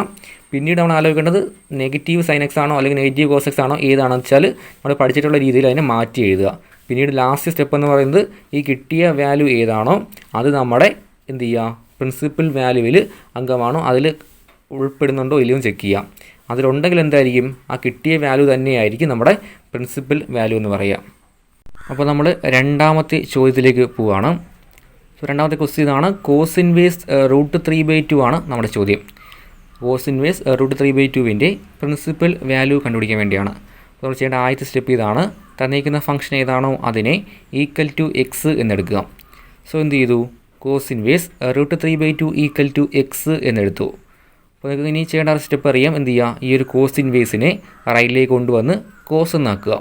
പിന്നീട് നമ്മൾ ആലോചിക്കേണ്ടത് നെഗറ്റീവ് സൈൻ എക്സ് ആണോ അല്ലെങ്കിൽ നെഗറ്റീവ് കോസ് എക്സ് ആണോ ഏതാണെന്ന് വെച്ചാൽ നമ്മൾ പഠിച്ചിട്ടുള്ള രീതിയിൽ അതിനെ മാറ്റി എഴുതുക. പിന്നീട് ലാസ്റ്റ് സ്റ്റെപ്പ് എന്ന് പറയുന്നത് ഈ കിട്ടിയ വാല്യൂ ഏതാണോ അത് നമ്മുടെ എന്ത് ചെയ്യുക, പ്രിൻസിപ്പൽ വാല്യൂവിൽ അംഗമാണോ അതിൽ ഉൾപ്പെടുന്നുണ്ടോ ഇല്ലയോ ചെക്ക് ചെയ്യാം. അതിലുണ്ടെങ്കിൽ എന്തായിരിക്കും, ആ കിട്ടിയ വാല്യൂ തന്നെയായിരിക്കും നമ്മുടെ പ്രിൻസിപ്പൽ വാല്യൂ എന്ന് പറയുക. അപ്പോൾ നമ്മൾ രണ്ടാമത്തെ ചോദ്യത്തിലേക്ക് പോവുകയാണ്. രണ്ടാമത്തെ ക്വസ്റ്റ്യൻ ഇതാണ്. കോസ് ഇൻവേഴ്സ് √3/2 ആണ് നമ്മുടെ ചോദ്യം. കോസ് ഇൻവേഴ്സ് √3/2 പ്രിൻസിപ്പൽ വാല്യൂ കണ്ടുപിടിക്കാൻ വേണ്ടിയാണ്. അപ്പോൾ നമ്മൾ ചെയ്യേണ്ട ആദ്യത്തെ സ്റ്റെപ്പ് ഇതാണ്. തന്നിരിക്കുന്ന ഫംഗ്ഷൻ ഏതാണോ അതിനെ ഈക്വൽ ടു എക്സ് എന്നെടുക്കുക. സോ എന്ത് ചെയ്തു, കോസ് ഇൻവേഴ്സ് √3/2 എക്സ് എന്നെടുത്തു. അപ്പോൾ നിങ്ങൾക്ക് ഇനി ചെയ്യേണ്ട സ്റ്റെപ്പ് അറിയാം. എന്ത് ചെയ്യുക, ഈ ഒരു കോസ് ഇൻവേഴ്സിനെ റൈറ്റിലേക്ക് കൊണ്ടുവന്ന് കോസ് എന്നാക്കുക.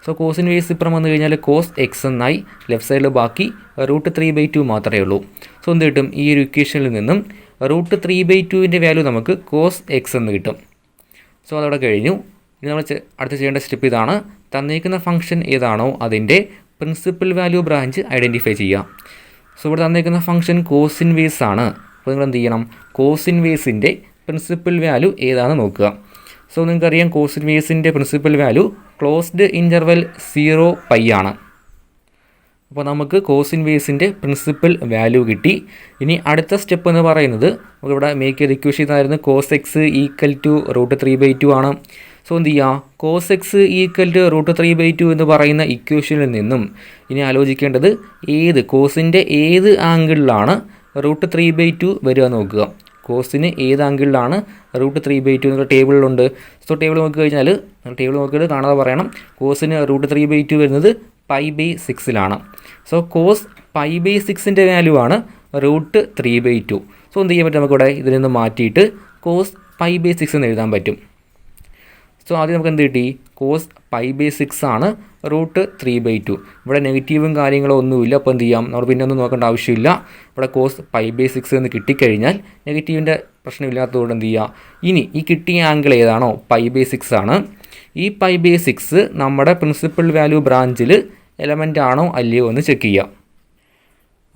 സോ കോസ് ഇൻവേഴ്സ് ഇപ്പുറം വന്നു കഴിഞ്ഞാൽ കോസ് എക്സ് എന്നായി, ലെഫ്റ്റ് സൈഡിൽ ബാക്കി √3/2 മാത്രമേ ഉള്ളൂ. സോ എന്ത് കിട്ടും, ഈ ഒരു ഇക്വേഷനിൽ നിന്നും √3/2 വാല്യൂ നമുക്ക് കോസ് എക്സ് എന്ന് കിട്ടും. സോ അതവിടെ കഴിഞ്ഞു. ഇനി നമ്മൾ അടുത്ത് ചെയ്യേണ്ട സ്റ്റെപ്പ് ഇതാണ്. തന്നിരിക്കുന്ന ഫംഗ്ഷൻ ഏതാണോ അതിൻ്റെ പ്രിൻസിപ്പൽ വാല്യൂ ബ്രാഞ്ച് ഐഡൻറ്റിഫൈ ചെയ്യുക. സോ ഇവിടെ തന്നിരിക്കുന്ന ഫംഗ്ഷൻ കോസ് ഇൻവേഴ്സ് ആണ്. അപ്പോൾ നിങ്ങൾ എന്ത് ചെയ്യണം, കോസ് ഇൻവേഴ്സിൻ്റെ പ്രിൻസിപ്പൽ വാല്യൂ ഏതാണെന്ന് നോക്കുക. സോ നിങ്ങൾക്കറിയാം cos ഇൻവേഴ്സിൻ്റെ principal value closed interval 0π ആണ്. അപ്പോൾ നമുക്ക് കോസ് ഇൻവേഴ്സിൻ്റെ പ്രിൻസിപ്പൽ വാല്യൂ കിട്ടി. ഇനി അടുത്ത സ്റ്റെപ്പ് എന്ന് പറയുന്നത് നമുക്കിവിടെ മേക്ക് ചെയ്ത ഇക്വേഷൻ ഇതായിരുന്നു. കോസ് എക്സ് ഈക്വൽ ടു √3/2 ആണ്. സോ എന്ത് ചെയ്യുക, കോസ് എക്സ് ഈക്വൽ ടു √3/2 എന്ന് പറയുന്ന ഇക്വേഷനിൽ നിന്നും ഇനി ആലോചിക്കേണ്ടത് കോസിൻ്റെ ഏത് ആംഗിളിലാണ് √3/2 വരിക നോക്കുക. കോസിന് ഏത് ആംഗിളിലാണ് √3/2 എന്നുള്ള ടേബിളിലുണ്ട്. സോ ടേബിൾ നോക്കി കഴിഞ്ഞാൽ ടേബിൾ നോക്കിയിട്ട് കാണാതെ പറയണം. കോസിന് √3/2 വരുന്നത് π/6 സോ കോസ് π/6 വാല്യൂ ആണ് √3/2. സോ എന്ത് ചെയ്യാൻ പറ്റും, നമുക്കിവിടെ ഇതിൽ നിന്ന് മാറ്റിയിട്ട് കോസ് π/6 എന്ന് എഴുതാൻ പറ്റും. സോ ആദ്യം നമുക്ക് എന്ത് കിട്ടി, കോസ് π/6 ആണ് √3/2. ഇവിടെ നെഗറ്റീവും കാര്യങ്ങളോ ഒന്നുമില്ല. അപ്പോൾ എന്ത് ചെയ്യാം, നമ്മൾ പിന്നെ ഒന്നും നോക്കേണ്ട ആവശ്യമില്ല. ഇവിടെ കോസ് π/6 എന്ന് കിട്ടിക്കഴിഞ്ഞാൽ നെഗറ്റീവിൻ്റെ പ്രശ്നമില്ലാത്തതുകൊണ്ട് എന്ത് ചെയ്യുക, ഇനി ഈ കിട്ടിയ ആംഗിൾ ഏതാണോ π/6 ആണ്. ഈ π/6 നമ്മുടെ പ്രിൻസിപ്പൽ വാല്യൂ ബ്രാഞ്ചിൽ എലമെൻ്റ് ആണോ അല്ലയോ എന്ന് ചെക്ക് ചെയ്യാം.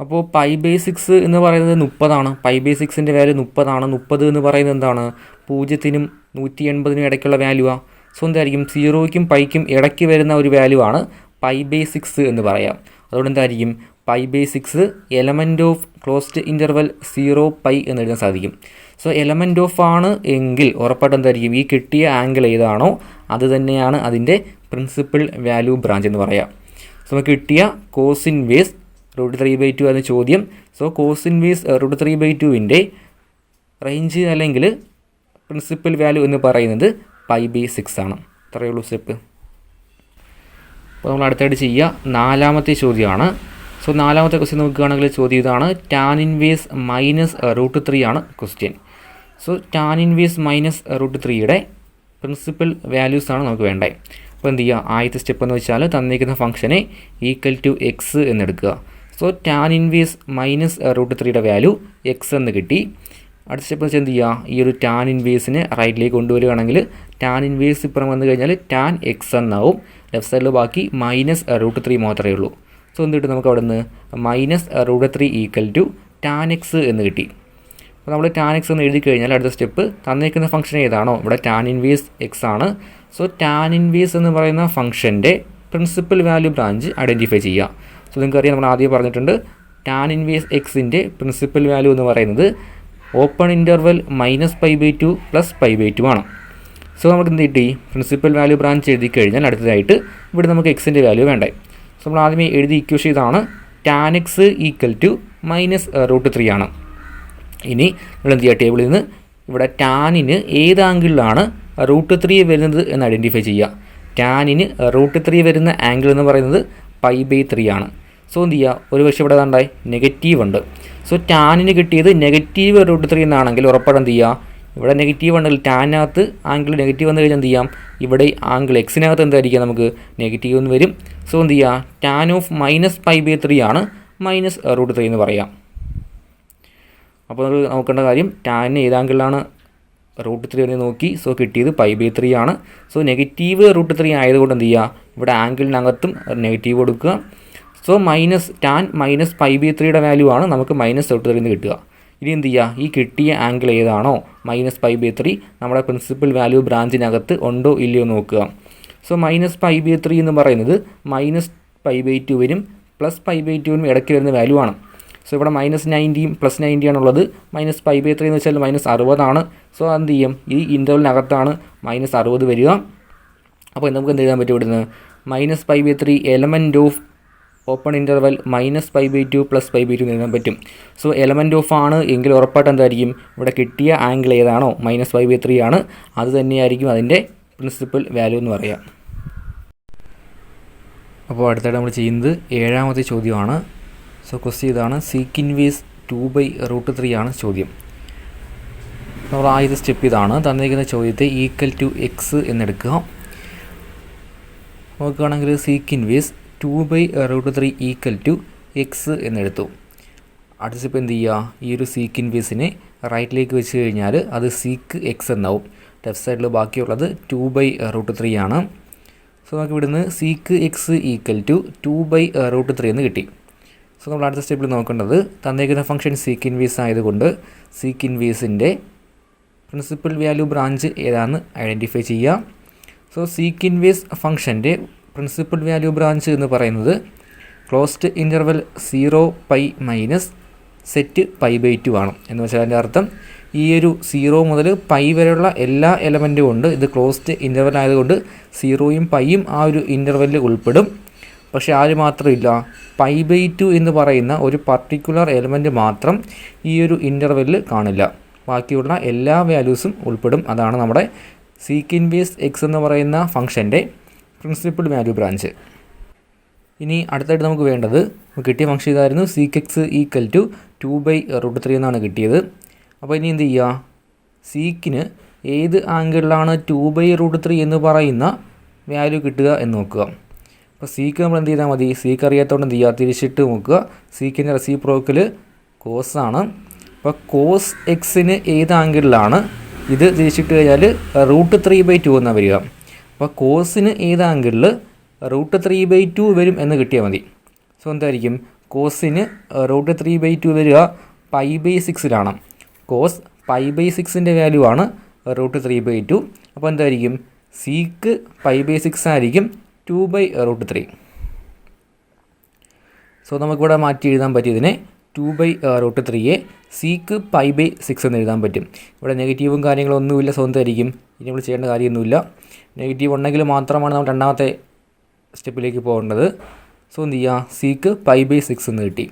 അപ്പോൾ π/6 എന്ന് പറയുന്നത് 30 ആണ്. π/6 വാല്യൂ 30 ആണ്. 30 എന്ന് പറയുന്നത് എന്താണ്, 0നും 180നും ഇടയ്ക്കുള്ള വാല്യൂ ആണ്. സോ എന്തായിരിക്കും, 0ക്കും πയ്ക്കും ഇടയ്ക്ക് വരുന്ന ഒരു വാല്യൂ ആണ് π/6 എന്ന് പറയാം. അതുകൊണ്ട് എന്തായിരിക്കും, π/6 എലമെൻറ്റ് ഓഫ് ക്ലോസ്ഡ് ഇൻ്റർവെൽ 0π എന്ന് എഴുതാൻ സാധിക്കും. സോ എലമെൻറ്റ് ഓഫ് ആണ് എങ്കിൽ ഉറപ്പായിട്ട് എന്തായിരിക്കും, ഈ കിട്ടിയ ആംഗിൾ ഏതാണോ അത് തന്നെയാണ് അതിൻ്റെ പ്രിൻസിപ്പൽ വാല്യൂ ബ്രാഞ്ച് എന്ന് പറയാം. സോ നമുക്ക് കിട്ടിയ കോസ് ഇൻവേഴ്സ് √3/2 എന്ന ചോദ്യം. സോ കോസ് ഇൻവേഴ്സ് √3/2 റേഞ്ച് അല്ലെങ്കിൽ പ്രിൻസിപ്പൽ വാല്യൂ എന്ന് പറയുന്നത് π/6 ആണ്. ഇത്രയേ ഉള്ളൂ സ്റ്റെപ്പ്. അപ്പോൾ നമ്മൾ അടുത്തായിട്ട് ചെയ്യുക നാലാമത്തെ ചോദ്യമാണ്. സോ നാലാമത്തെ ക്വസ്റ്റ്യൻ നോക്കുകയാണെങ്കിൽ ചോദ്യം ഇതാണ്. ടാൻ ഇൻവേഴ്സ് -√3 ആണ് question. So tan inverse -√3 principal values ആണ് നമുക്ക് വേണ്ടത്. അപ്പോൾ എന്ത് ചെയ്യുക, ആദ്യത്തെ സ്റ്റെപ്പ് എന്ന് വെച്ചാൽ തന്നിരിക്കുന്ന ഫംഗ്ഷനെ equal to X എന്നെടുക്കുക. So tan inverse -√3 value X എന്ന് കിട്ടി. അടുത്ത സ്റ്റെപ്പ് വെച്ചാൽ എന്ത് ചെയ്യുക, ഈ ഒരു ടാൻ ഇൻവേഴ്സിനെ റൈറ്റിലേക്ക് കൊണ്ടുവരികയാണെങ്കിൽ ടാൻ ഇൻവേഴ്സ് ഇപ്പുറം വന്നു കഴിഞ്ഞാൽ ടാൻ എക്സ് എന്നാവും. ലെഫ്റ്റ് സൈഡിൽ ബാക്കി -√3 മാത്രമേ ഉള്ളൂ. സോ എന്ത് കിട്ടും, നമുക്ക് അവിടെ നിന്ന് -√3 ഈക്വൽ ടു ടാൻ എക്സ് എന്ന് കിട്ടി. അപ്പോൾ നമ്മൾ ടാൻ എക്സ് എന്ന് എഴുതി കഴിഞ്ഞാൽ അടുത്ത സ്റ്റെപ്പ് തന്നിരിക്കുന്ന ഫംഗ്ഷൻ ഏതാണോ ഇവിടെ ടാൻ ഇൻവേഴ്സ് എക്സ് ആണ്. സോ ടാൻ ഇൻവേഴ്സ് എന്ന് പറയുന്ന ഫംഗ്ഷൻ്റെ പ്രിൻസിപ്പൽ വാല്യൂ ബ്രാഞ്ച് ഐഡൻറ്റിഫൈ ചെയ്യുക. സോ നിങ്ങൾക്കറിയാം, നമ്മൾ ആദ്യം പറഞ്ഞിട്ടുണ്ട് ടാൻ ഇൻവേഴ്സ് എക്സിൻ്റെ പ്രിൻസിപ്പൽ വാല്യൂ എന്ന് പറയുന്നത് ഓപ്പൺ ഇൻ്റർവെൽ -π/2 + π/2 ആണ്. സോ നമുക്ക് എന്ത് കിട്ടി, പ്രിൻസിപ്പൽ വാല്യൂ ബ്രാഞ്ച് എഴുതി കഴിഞ്ഞാൽ അടുത്തതായിട്ട് ഇവിടെ നമുക്ക് എക്സിൻ്റെ വാല്യൂ വേണ്ടേ. സോ നമ്മൾ ആദ്യമേ എഴുതി ഇക്വേഷൻ ഇതാണ്. ടാൻ എക്സ് ഈക്വൽ ടു -√3 ആണ്. ഇനി നമ്മൾ എന്ത് ചെയ്യുക, ടേബിളിൽ നിന്ന് ഇവിടെ ടാനിന് ഏത് ആംഗിളിലാണ് √3 വരുന്നത് എന്ന് ഐഡൻറ്റിഫൈ ചെയ്യുക. ടാനിന് √3 വരുന്ന ആംഗിൾ എന്ന് പറയുന്നത് π/3 ആണ്. സോ എന്ത് ചെയ്യുക, ഒരു പക്ഷേ ഇവിടെ കണ്ടായി നെഗറ്റീവ് ഉണ്ട്. സോ ടാനിന് കിട്ടിയത് -√3 എന്നാണെങ്കിൽ ഉറപ്പായിട്ട് എന്ത് ചെയ്യുക, ഇവിടെ നെഗറ്റീവ് ഉണ്ടെങ്കിൽ ടാനകത്ത് ആംഗിൾ നെഗറ്റീവ് വന്നു കഴിഞ്ഞാൽ എന്ത് ചെയ്യാം, ഇവിടെ ആംഗിൾ എക്സിനകത്ത് എന്തായിരിക്കാം, നമുക്ക് നെഗറ്റീവ് എന്ന് വരും. സോ എന്ത് ചെയ്യുക, ടാൻ ഓഫ് -π/3 ആണ് -√3 എന്ന് പറയാം. അപ്പോൾ നമ്മൾ നോക്കേണ്ട കാര്യം ടാനിന് ഏത് ആംഗിളിലാണ് √3 എന്ന് നോക്കി. സോ കിട്ടിയത് π/3 ആണ്. സോ നെഗറ്റീവ് √3 ആയതുകൊണ്ട് എന്ത് ചെയ്യുക, ഇവിടെ ആംഗിളിനകത്തും നെഗറ്റീവ് കൊടുക്കുക. സോ ടാൻ -π/3 വാല്യൂ ആണ് നമുക്ക് -√3 എന്ന് കിട്ടുക. ഇനി എന്ത് ചെയ്യുക, ഈ കിട്ടിയ ആംഗിൾ ഏതാണോ -π/3 നമ്മുടെ പ്രിൻസിപ്പൽ വാല്യൂ ബ്രാഞ്ചിനകത്ത് ഉണ്ടോ ഇല്ലയോ നോക്കുക. സോ -π/3 എന്ന് പറയുന്നത് -π/2 വരും +π/2 വരും ഇടയ്ക്ക് വരുന്ന വാല്യൂ ആണ്. സോ ഇവിടെ -90യും +90 ആണുള്ളത്. -π/3 എന്ന് വെച്ചാൽ -60 ആണ്. സോ എന്ത് ചെയ്യും, ഈ ഇൻ്റർവലിനകത്താണ് -60 വരിക. അപ്പോൾ നമുക്ക് എന്ത് എഴുതാൻ പറ്റും ഇവിടുന്ന്, -π/3 എലമെൻറ്റ് ഓഫ് ഓപ്പൺ ഇൻ്റർവൽ -π/2 +π/2 എന്ന് എഴുതാൻ പറ്റും. സോ എലമെൻറ്റ് ഓഫ് ആണ് എങ്കിൽ ഉറപ്പായിട്ട് എന്തായിരിക്കും, ഇവിടെ കിട്ടിയ ആംഗിൾ ഏതാണോ -π/3 ആണ്, അത് തന്നെയായിരിക്കും അതിൻ്റെ പ്രിൻസിപ്പൽ വാല്യൂ എന്ന് പറയാം. അപ്പോൾ അടുത്തായിട്ട് നമ്മൾ ചെയ്യുന്നത് 7ാമത്തെ ചോദ്യമാണ്. സോ ക്വസ്റ്റ്യൻ ഇതാണ്, സീക്ക് ഇൻവേഴ്സ് 2/√3 ആണ് ചോദ്യം. നമ്മൾ ആദ്യത്തെ സ്റ്റെപ്പ് ഇതാണ്, തന്നിരിക്കുന്ന ചോദ്യത്തെ =x എന്നെടുക്കുക. നോക്കുകയാണെങ്കിൽ സീക്ക് ഇൻവേഴ്സ് 2/√3 =x എന്നെടുത്തു. അടുത്ത സ്റ്റെപ്പ് എന്ത് ചെയ്യുക, ഈ ഒരു സീക്ക് ഇൻവേഴ്സിനെ റൈറ്റിലേക്ക് വെച്ച് കഴിഞ്ഞാൽ അത് സീക്ക് എക്സ് എന്നാവും. ലെഫ്റ്റ് സൈഡിൽ ബാക്കിയുള്ളത് 2/√3 ആണ്. സോ നമുക്ക് ഇവിടുന്ന് സീക്ക് എക്സ് =2/√3 എന്ന് കിട്ടി. സോ നമ്മൾ അടുത്ത സ്റ്റെപ്പിൽ നോക്കേണ്ടത് തന്നിരിക്കുന്ന ഫംഗ്ഷൻ സീക്ക് ഇൻവേഴ്സ് ആയതുകൊണ്ട് സീക്ക് ഇൻവേഴ്സിൻ്റെ പ്രിൻസിപ്പൽ വാല്യൂ ബ്രാഞ്ച് ഏതാണെന്ന് ഐഡൻറ്റിഫൈ ചെയ്യുക. So sec inverse ഫംഗ്ഷൻ്റെ principal value branch എന്ന് പറയുന്നത് ക്ലോസ്ഡ് ഇൻ്റർവൽ 0π - സെറ്റ് π/2 ആണ്. എന്ന് വെച്ചാൽ അതിൻ്റെ അർത്ഥം ഈ ഒരു 0 മുതൽ π വരെയുള്ള എല്ലാ എലമെൻറ്റും ഉണ്ട്. ഇത് ക്ലോസ്ഡ് ഇൻ്റർവൽ ആയതുകൊണ്ട് 0യും πയും ആ ഒരു ഇൻ്റർവെല്ലിൽ ഉൾപ്പെടും. പക്ഷേ ആര് മാത്രമില്ല, π/2 എന്ന് പറയുന്ന ഒരു പർട്ടിക്കുലർ എലമെൻറ്റ് മാത്രം ഈ ഒരു ഇൻ്റർവെല്ലിൽ കാണില്ല. ബാക്കിയുള്ള എല്ലാ വാല്യൂസും ഉൾപ്പെടും. അതാണ് നമ്മുടെ സീക്ക് ഇൻവേഴ്സ് എക്സ് എന്ന് പറയുന്ന ഫംഗ്ഷൻ്റെ പ്രിൻസിപ്പൽ വാല്യൂ ബ്രാഞ്ച്. ഇനി അടുത്തായിട്ട് നമുക്ക് വേണ്ടത്, കിട്ടിയ ഫംഗ്ഷൻ ഇതായിരുന്നു, സീക്ക് എക്സ് =2/√3 എന്നാണ് കിട്ടിയത്. അപ്പോൾ ഇനി എന്ത് ചെയ്യുക, സീക്കിന് ഏത് ആംഗിളിലാണ് 2/√3 എന്ന് പറയുന്ന വാല്യൂ കിട്ടുക എന്ന് നോക്കുക. അപ്പോൾ സീക്ക് നമ്മൾ എന്ത് ചെയ്താൽ മതി, സീക്ക് അറിയാത്തതുകൊണ്ട് എന്ത് ചെയ്യുക, തിരിച്ചിട്ട് നോക്കുക. സീക്കിൻ്റെ റെസിപ്രോക്കൽ കോസ് ആണ്. അപ്പോൾ കോസ് എക്സിന് ഏത് ആംഗിളിലാണ്, ഇത് തിരിച്ചിട്ട് കഴിഞ്ഞാൽ √3/2 എന്നാണ് വരിക. അപ്പോൾ കോസിന് ഏത് ആംഗിളിൽ √3/2 വരും എന്ന് കിട്ടിയാൽ മതി. സോ എന്തായിരിക്കും, കോസിന് √3/2 വരിക π/6ലാണ്. കോസ് π/6ൻ്റെ വാല്യൂ ആണ് √3/2. അപ്പോൾ എന്തായിരിക്കും, സീക്ക് π/6 ആയിരിക്കും 2/√3. സോ നമുക്കിവിടെ മാറ്റി എഴുതാൻ പറ്റിയതിനെ 2/√3യെ സീക്ക് π/6 എന്ന് എഴുതാൻ പറ്റും. ഇവിടെ നെഗറ്റീവും കാര്യങ്ങളൊന്നുമില്ല. സോ എന്തായിരിക്കും, ഇനി നമ്മൾ ചെയ്യേണ്ട കാര്യമൊന്നുമില്ല. നെഗറ്റീവ് ഉണ്ടെങ്കിൽ മാത്രമാണ് നമ്മൾ രണ്ടാമത്തെ സ്റ്റെപ്പിലേക്ക് പോകേണ്ടത്. സോ എന്ത് ചെയ്യുക, സീക്ക് π/6 എന്ന് കിട്ടി.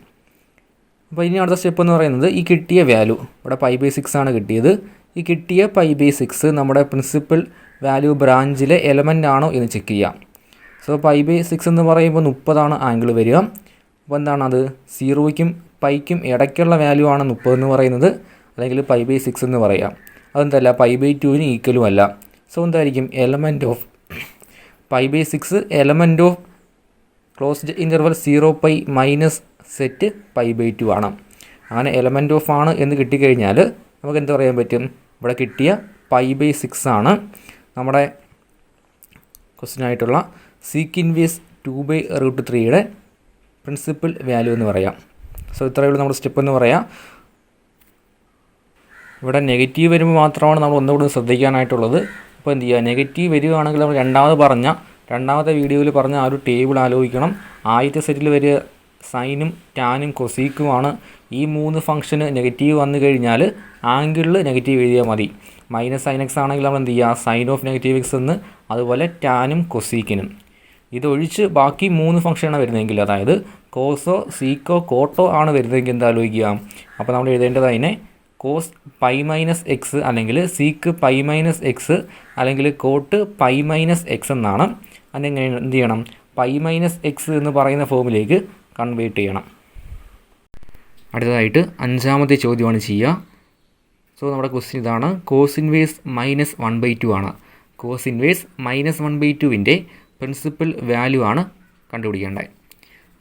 അപ്പോൾ ഇനി അടുത്ത സ്റ്റെപ്പ് എന്ന് പറയുന്നത് ഈ കിട്ടിയ വാല്യൂ, ഇവിടെ π/6 ആണ് കിട്ടിയത്. ഈ കിട്ടിയ π/6 നമ്മുടെ പ്രിൻസിപ്പൽ വാല്യൂ ബ്രാഞ്ചിലെ എലമെൻ്റ് ആണോ എന്ന് ചെക്ക് ചെയ്യാം. സോ π/6 എന്ന് പറയുമ്പോൾ 30 ആംഗിൾ വരിക. അപ്പോൾ എന്താണത്, 0യ്ക്കും πയ്ക്കും ഇടയ്ക്കുള്ള വാല്യൂ ആണ് 30 എന്ന് പറയുന്നത്, അല്ലെങ്കിൽ π/6 എന്ന് പറയാം. അതെന്തല്ല, π/2 ഈക്വലും അല്ല. സോ എന്തായിരിക്കും, element of π/6 element of closed interval 0π - set π/2 ആണ്. അങ്ങനെ എലമെൻറ്റ് ഓഫ് ആണ് എന്ന് കിട്ടിക്കഴിഞ്ഞാൽ നമുക്ക് എന്ത് പറയാൻ പറ്റും, ഇവിടെ കിട്ടിയ π/6 ആണ് നമ്മുടെ ക്വസ്റ്റ്യനായിട്ടുള്ള സീക്ക് ഇൻവേഴ്സ് 2/√3യുടെ പ്രിൻസിപ്പൽ വാല്യൂ എന്ന് പറയാം. സോ ഇത്രയേ ഉള്ളൂ നമ്മുടെ സ്റ്റെപ്പ് എന്ന് പറയാം. ഇവിടെ നെഗറ്റീവ് വരുമ്പോൾ മാത്രമാണ് നമ്മൾ ഒന്നുകൂടി ശ്രദ്ധിക്കാനായിട്ടുള്ളത്. അപ്പോൾ എന്ത് ചെയ്യുക, നെഗറ്റീവ് വരികയാണെങ്കിൽ നമ്മൾ രണ്ടാമത്തെ വീഡിയോയിൽ പറഞ്ഞ ആ ഒരു ടേബിൾ ആലോചിക്കണം. ആദ്യത്തെ സെറ്റിൽ വരിക സൈനും ടാനും കൊസീക്കുമാണ്. ഈ 3 ഫംഗ്ഷന് നെഗറ്റീവ് വന്നു കഴിഞ്ഞാൽ ആംഗിളിൽ നെഗറ്റീവ് എഴുതിയാൽ മതി. -sin x ആണെങ്കിൽ നമ്മൾ എന്ത് ചെയ്യുക, സൈൻ ഓഫ് നെഗറ്റീവ് എക്സ് എന്ന്, അതുപോലെ ടാനും കൊസീക്കിനും. ഇതൊഴിച്ച് ബാക്കി 3 ഫംഗ്ഷനാണ് വരുന്നതെങ്കിൽ, അതായത് കോസോ സീക്കോ കോട്ടോ ആണ് വരുന്നതെങ്കിൽ എന്താ ആലോചിക്കുക. അപ്പോൾ നമ്മൾ എഴുതേണ്ടത് അതിനെ കോസ് π - x അല്ലെങ്കിൽ സീക്ക് π - x അല്ലെങ്കിൽ കോട്ട് π - x എന്നാണ്. അതിനെങ്ങനെ എന്ത് ചെയ്യണം, π - x എന്ന് പറയുന്ന ഫോമിലേക്ക് കൺവേർട്ട് ചെയ്യണം. അടുത്തതായിട്ട് 5ാമത്തെ ചോദ്യമാണ് ചെയ്യുക. സോ നമ്മുടെ ക്വസ്റ്റ്യൻ ഇതാണ്, കോസ് ഇൻവേഴ്സ് -1/2 ആണ്. കോസ് ഇൻവേഴ്സ് -1/2വിൻ്റെ പ്രിൻസിപ്പൽ വാല്യൂ ആണ് കണ്ടുപിടിക്കേണ്ടത്.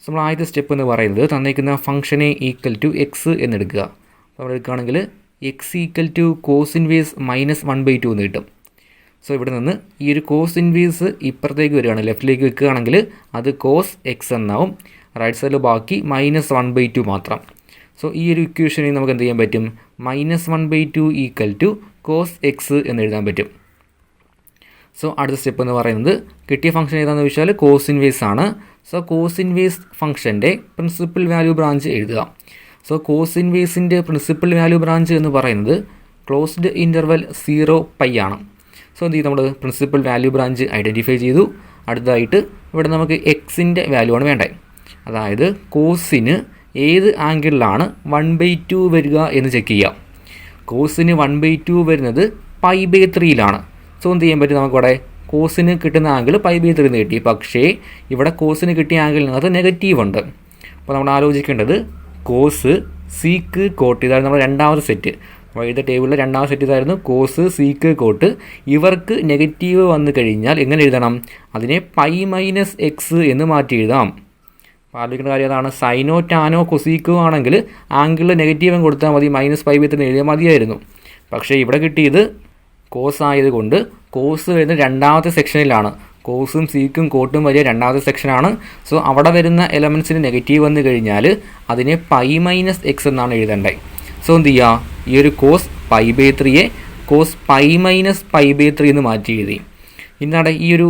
സോ നമ്മൾ ആദ്യത്തെ സ്റ്റെപ്പ് എന്ന് പറയുന്നത് തന്നിരിക്കുന്ന ഫംഗ്ഷനെ =x എന്നെടുക്കുക. അപ്പോൾ നമ്മൾ എടുക്കുകയാണെങ്കിൽ x കോസ് ഇൻവേഴ്സ് -1/2 എന്ന് കിട്ടും. സോ ഇവിടെ നിന്ന് ഈ ഒരു കോസ് ഇൻവേഴ്സ് ഇപ്പുറത്തേക്ക് വരികയാണ്, ലെഫ്റ്റിലേക്ക് വെക്കുകയാണെങ്കിൽ അത് കോസ് x എന്നാവും. റൈറ്റ് സൈഡിൽ ബാക്കി -1/2 മാത്രം. സോ ഈ ഒരു ഇക്വേഷനിൽ നമുക്ക് എന്ത് ചെയ്യാൻ പറ്റും, -1/2 = cos x എന്ന് എഴുതാൻ പറ്റും. സോ അടുത്ത സ്റ്റെപ്പ് എന്ന് പറയുന്നത് കിട്ടിയ ഫംഗ്ഷൻ ഏതാണെന്ന് വെച്ചാൽ കോസ് ഇൻവേഴ്സ് ആണ്. So cos inverse ഫംഗ്ഷൻ്റെ principal value branch എഴുതുക. So cos ഇൻവേഴ്സിൻ്റെ principal value branch എന്ന് പറയുന്നത് ക്ലോസ്ഡ് ഇൻ്റർവൽ 0π ആണ്. സോ എന്ത് ചെയ്യും, നമ്മൾ പ്രിൻസിപ്പൽ വാല്യൂ ബ്രാഞ്ച് ഐഡൻറ്റിഫൈ ചെയ്തു. അടുത്തതായിട്ട് ഇവിടെ നമുക്ക് എക്സിൻ്റെ വാല്യൂ ആണ് വേണ്ടത്. അതായത് കോസിന് ഏത് ആംഗിളിലാണ് 1/2 വരിക എന്ന് ചെക്ക് ചെയ്യാം. കോസിന് 1/2 വരുന്നത് π/3 സോ എന്ത് ചെയ്യാൻ പറ്റും, നമുക്കിവിടെ കോസിന് കിട്ടുന്ന ആംഗിൾ π/3 എന്ന് കിട്ടി. പക്ഷേ ഇവിടെ കോസിന് കിട്ടിയ ആംഗിളിനകത്ത് നെഗറ്റീവ് ഉണ്ട്. അപ്പോൾ നമ്മൾ ആലോചിക്കേണ്ടത് കോസ് സീക്ക് കോട്ട്, ഇതായിരുന്നു നമ്മുടെ രണ്ടാമത്തെ സെറ്റ്. അപ്പോൾ ഇത് ടേബിളിലെ രണ്ടാമത്തെ സെറ്റ് ഇതായിരുന്നു, കോസ് സീക്ക് കോട്ട്. ഇവർക്ക് നെഗറ്റീവ് വന്നു കഴിഞ്ഞാൽ എങ്ങനെ എഴുതണം, അതിനെ π-x എന്ന് മാറ്റി എഴുതാം. അപ്പോൾ ആലോചിക്കേണ്ട കാര്യം അതാണ്. സൈനോ ടാനോ കൊസീക്കോ ആണെങ്കിൽ ആംഗിൾ നെഗറ്റീവും കൊടുത്താൽ മതി, -π/3 എഴുതിയാൽ മതിയായിരുന്നു. പക്ഷേ ഇവിടെ കിട്ടിയത് കോസ് ആയതുകൊണ്ട് കോസ് വരുന്ന രണ്ടാമത്തെ സെക്ഷനിലാണ്. കോസും സീക്കും കോട്ടും വലിയ രണ്ടാമത്തെ സെക്ഷനാണ്. സോ അവിടെ വരുന്ന എലമെൻസിന് നെഗറ്റീവ് വന്നു കഴിഞ്ഞാൽ അതിനെ π-x എന്നാണ് എഴുതേണ്ടത്. സോ എന്ത് ചെയ്യുക, ഈ ഒരു കോസ് π/3 കോസ് π-π/3 എന്ന് മാറ്റി എഴുതി. ഇന്നാടെ ഈ ഒരു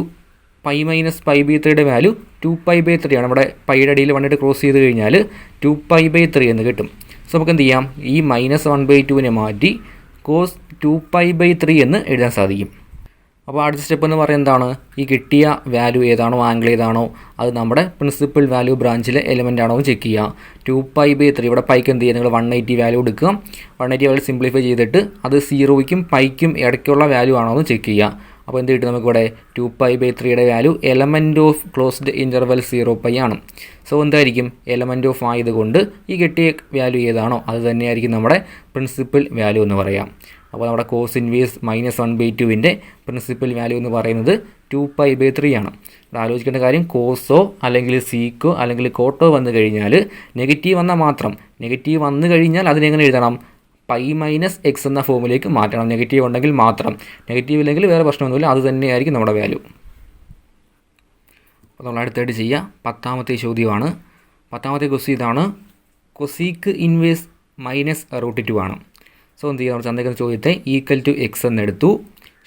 π-π/3 വാല്യൂ 2π/3 ആണ്. ഇവിടെ പൈയുടെ അടിയിൽ വന്നിട്ട് ക്രോസ് ചെയ്ത് കഴിഞ്ഞാൽ 2π/3 എന്ന് കിട്ടും. സോ നമുക്ക് എന്ത് ചെയ്യാം, ഈ -1/2 മാറ്റി കോസ് 2π/3 എന്ന് എഴുതാൻ സാധിക്കും. അപ്പോൾ അടുത്ത സ്റ്റെപ്പ് എന്ന് പറയുന്നത് എന്താണ്, ഈ കിട്ടിയ വാല്യൂ ഏതാണോ ആംഗിൾ ഏതാണോ അത് നമ്മുടെ പ്രിൻസിപ്പൽ വാല്യൂ ബ്രാഞ്ചിലെ എലിമെൻ്റ് ആണോ എന്ന് ചെക്ക് ചെയ്യുക. 2π/3 ഇവിടെ പൈക്ക് എന്ത് ചെയ്യുക, നിങ്ങൾ 180 വാല്യൂ എടുക്കുക. 180 വാല്യൂ സിംപ്ലിഫൈ ചെയ്തിട്ട് അത് 0ക്കും പൈക്കും ഇടയ്ക്കുള്ള വാല്യൂ ആണോ എന്ന് ചെക്ക് ചെയ്യുക. അപ്പോൾ എന്ത് കിട്ടും, നമുക്കിവിടെ 2π/3 value element of closed interval 0π ആണ്. സോ എന്തായിരിക്കും, എലമെൻറ്റ് ഓഫ് ആയതുകൊണ്ട് ഈ കിട്ടിയ വാല്യൂ ഏതാണോ അത് തന്നെയായിരിക്കും നമ്മുടെ പ്രിൻസിപ്പൽ വാല്യൂ എന്ന് പറയാം. അപ്പോൾ നമ്മുടെ കോസ് ഇൻവേഴ്സ് -1/2 പ്രിൻസിപ്പൽ വാല്യൂ എന്ന് പറയുന്നത് 2π/3 ആണ്. അത് ആലോചിക്കേണ്ട കാര്യം, കോസോ അല്ലെങ്കിൽ സീക്കോ അല്ലെങ്കിൽ കോട്ടോ വന്നു കഴിഞ്ഞാൽ നെഗറ്റീവ് വന്നാൽ മാത്രം, നെഗറ്റീവ് വന്നു കഴിഞ്ഞാൽ അതിനെങ്ങനെ എഴുതണം, π-x എന്ന ഫോമിലേക്ക് മാറ്റണം. നെഗറ്റീവ് ഉണ്ടെങ്കിൽ മാത്രം, നെഗറ്റീവ് ഇല്ലെങ്കിൽ വേറെ പ്രശ്നമൊന്നുമില്ല, അത് തന്നെയായിരിക്കും നമ്മുടെ വാല്യൂ. അപ്പോൾ നമ്മൾ അടുത്തായിട്ട് ചെയ്യുക 10ാമത്തെ ചോദ്യമാണ്. 10ാമത്തെ ക്വസ്റ്റ്യൻ ഇതാണ്, കൊസീക്ക് ഇൻവേഴ്സ് -√2 ആണ്. സോ എന്ത് ചെയ്യുക, നമ്മൾ തന്നിരിക്കുന്ന ചോദ്യത്തെ =x എന്നെടുത്തു.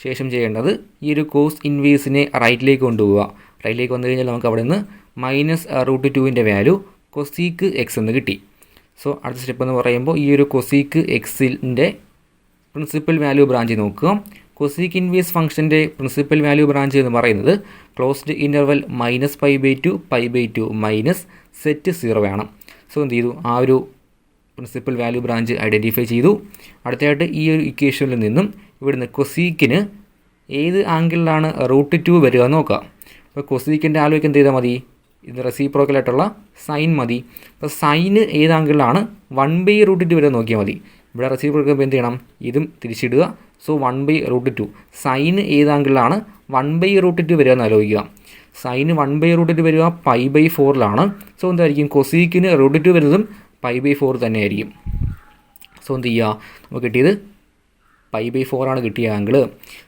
ശേഷം ചെയ്യേണ്ടത് ഈ ഒരു കോസ് ഇൻവേഴ്സിനെ റൈറ്റിലേക്ക് കൊണ്ടുപോവുക. റൈറ്റിലേക്ക് വന്നു കഴിഞ്ഞാൽ നമുക്ക് അവിടെ നിന്ന് -√2 വാല്യൂ കൊസീക്ക് x എന്ന് കിട്ടി. സോ അടുത്ത സ്റ്റെപ്പ് എന്ന് പറയുമ്പോൾ ഈ ഒരു കൊസീക്ക് എക്സിൻ്റെ പ്രിൻസിപ്പൽ വാല്യൂ ബ്രാഞ്ച് നോക്കുക. Cosec inverse ഫംഗ്ഷൻ്റെ principal value branch എന്ന് പറയുന്നത് ക്ലോസ്ഡ് ഇൻ്റർവൽ -π/2 π/2 മൈനസ് സെറ്റ് 0 ആണ്. സോ എന്ത് ചെയ്തു, ആ ഒരു പ്രിൻസിപ്പൽ വാല്യൂ ബ്രാഞ്ച് ഐഡൻറ്റിഫൈ ചെയ്തു. അടുത്തതായിട്ട് ഈ ഒരു ഇക്വേഷനിൽ നിന്നും ഇവിടുന്ന് കൊസീക്കിന് ഏത് ആംഗിളിലാണ് √2 വരിക എന്ന് നോക്കുക. അപ്പോൾ കൊസീക്കിൻ്റെ ആലോചിക്ക് എന്ത് ചെയ്താൽ മതി, ഇത് റെസിപ്രോക്കലായിട്ടുള്ള സൈൻ മതി. അപ്പോൾ സൈന് ഏത് ആംഗിളിലാണ് 1/√2 വരെ നോക്കിയാൽ മതി. ഇവിടെ റെസിപ്രോക്കൽ എന്ത് ചെയ്യണം, ഇതും തിരിച്ചിടുക. സോ 1/√2 സൈന് ഏത് ആംഗിളിലാണ് 1/√2 വരിക എന്ന് ആലോചിക്കുക. സൈന് 1/√2 വരിക π/4 സോ എന്തായിരിക്കും, കൊസീക്കിന് √2 വരുന്നതും π/4 തന്നെയായിരിക്കും. സോ എന്ത് ചെയ്യുക, നമുക്ക് കിട്ടിയത് π/4 കിട്ടിയ ആംഗിൾ.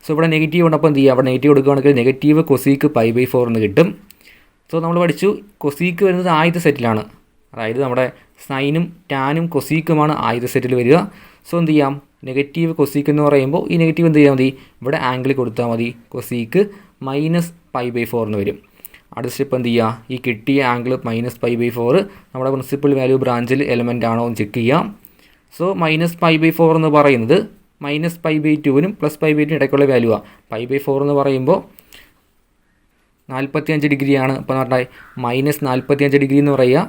സോ ഇവിടെ നെഗറ്റീവ് ഉണ്ട്, അപ്പോൾ എന്ത് ചെയ്യുക, അവിടെ നെഗറ്റീവ് കൊടുക്കുകയാണെങ്കിൽ നെഗറ്റീവ് കൊസീക്ക് π/4 എന്ന് കിട്ടും. സോ നമ്മൾ പഠിച്ചു കൊസീക്ക് വരുന്നത് ആദ്യത്തെ സെറ്റിലാണ്, അതായത് നമ്മുടെ സൈനും ടാനും കൊസീക്കുമാണ് ആദ്യത്തെ സെറ്റിൽ വരിക. സോ എന്ത് ചെയ്യാം, നെഗറ്റീവ് കൊസീക്ക് എന്ന് പറയുമ്പോൾ ഈ നെഗറ്റീവ് എന്ത് ചെയ്യാൽ മതി, ഇവിടെ ആംഗിൾ കൊടുത്താൽ മതി, കൊസീക്ക് -π/4 എന്ന് വരും. അടുത്ത സ്റ്റെപ്പ് എന്ത് ചെയ്യുക, ഈ കിട്ടിയ ആംഗിൾ -π/4 നമ്മുടെ പ്രിൻസിപ്പൽ വാല്യൂ ബ്രാഞ്ചിൽ എലമെൻ്റ് ആണോ എന്ന് ചെക്ക് ചെയ്യാം. സോ -π/4 എന്ന് പറയുന്നത് -π/2 +π/2 ഇടയ്ക്കുള്ള വാല്യൂ ആണ്. π/4 എന്ന് പറയുമ്പോൾ 45 ഡിഗ്രിയാണ്. അപ്പോൾ പറഞ്ഞാൽ -45 ഡിഗ്രി എന്ന് പറയുക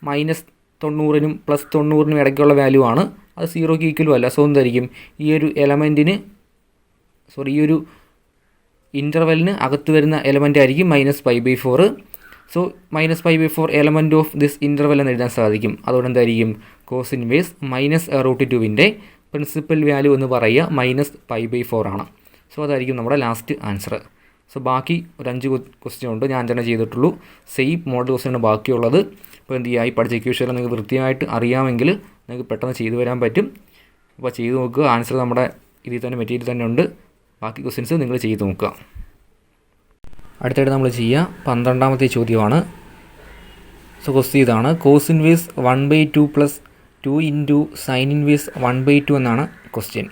-90 +90 ഇടയ്ക്കുള്ള വാല്യൂ ആണ്. അത് 0ക്ക് ഈക്വലും അല്ല. സോ എന്തായിരിക്കും, ഈ ഒരു എലമെൻറ്റിന് ഈ ഒരു ഇൻ്റർവെലിന് അകത്ത് വരുന്ന എലമെൻ്റ് ആയിരിക്കും -π/4. So -π/4 element of this interval എന്ന് എഴുതാൻ സാധിക്കും. അതുകൊണ്ട് എന്തായിരിക്കും, കോസ് ഇൻവേഴ്സ് -√2 പ്രിൻസിപ്പൽ വാല്യൂ എന്ന് പറയുക -π/4 ആണ്. സോ അതായിരിക്കും നമ്മുടെ ലാസ്റ്റ് ആൻസർ. സോ ബാക്കി ഒരു 5 ക്വസ്റ്റ്യൻ ഉണ്ട്, ഞാൻ തന്നെ ചെയ്തിട്ടുള്ളൂ. സെയിം മോഡൽ ക്വസ്റ്റ്യനാണ് ബാക്കിയുള്ളത്. അപ്പോൾ എന്ത് ചെയ്യുക, ഈ പഠിച്ച ഇക്വേഷൻ നിങ്ങൾക്ക് വൃത്തിയായിട്ട് അറിയാമെങ്കിൽ നിങ്ങൾക്ക് പെട്ടെന്ന് ചെയ്തു വരാൻ പറ്റും. അപ്പോൾ ചെയ്ത് നോക്കുക, ആൻസർ നമ്മുടെ ഇതിൽ തന്നെ മെറ്റീരിയൽ തന്നെ ഉണ്ട്. ബാക്കി ക്വസ്റ്റ്യൻസ് നിങ്ങൾ ചെയ്ത് നോക്കുക. അടുത്തായിട്ട് നമ്മൾ ചെയ്യുക 12ാമത്തെ ചോദ്യമാണ്. സോ ക്വസ്റ്റ്യൻ ഇതാണ്, cos inverse 1/2 + 2 into sine inverse 1/2 എന്നാണ് ക്വസ്റ്റ്യൻ.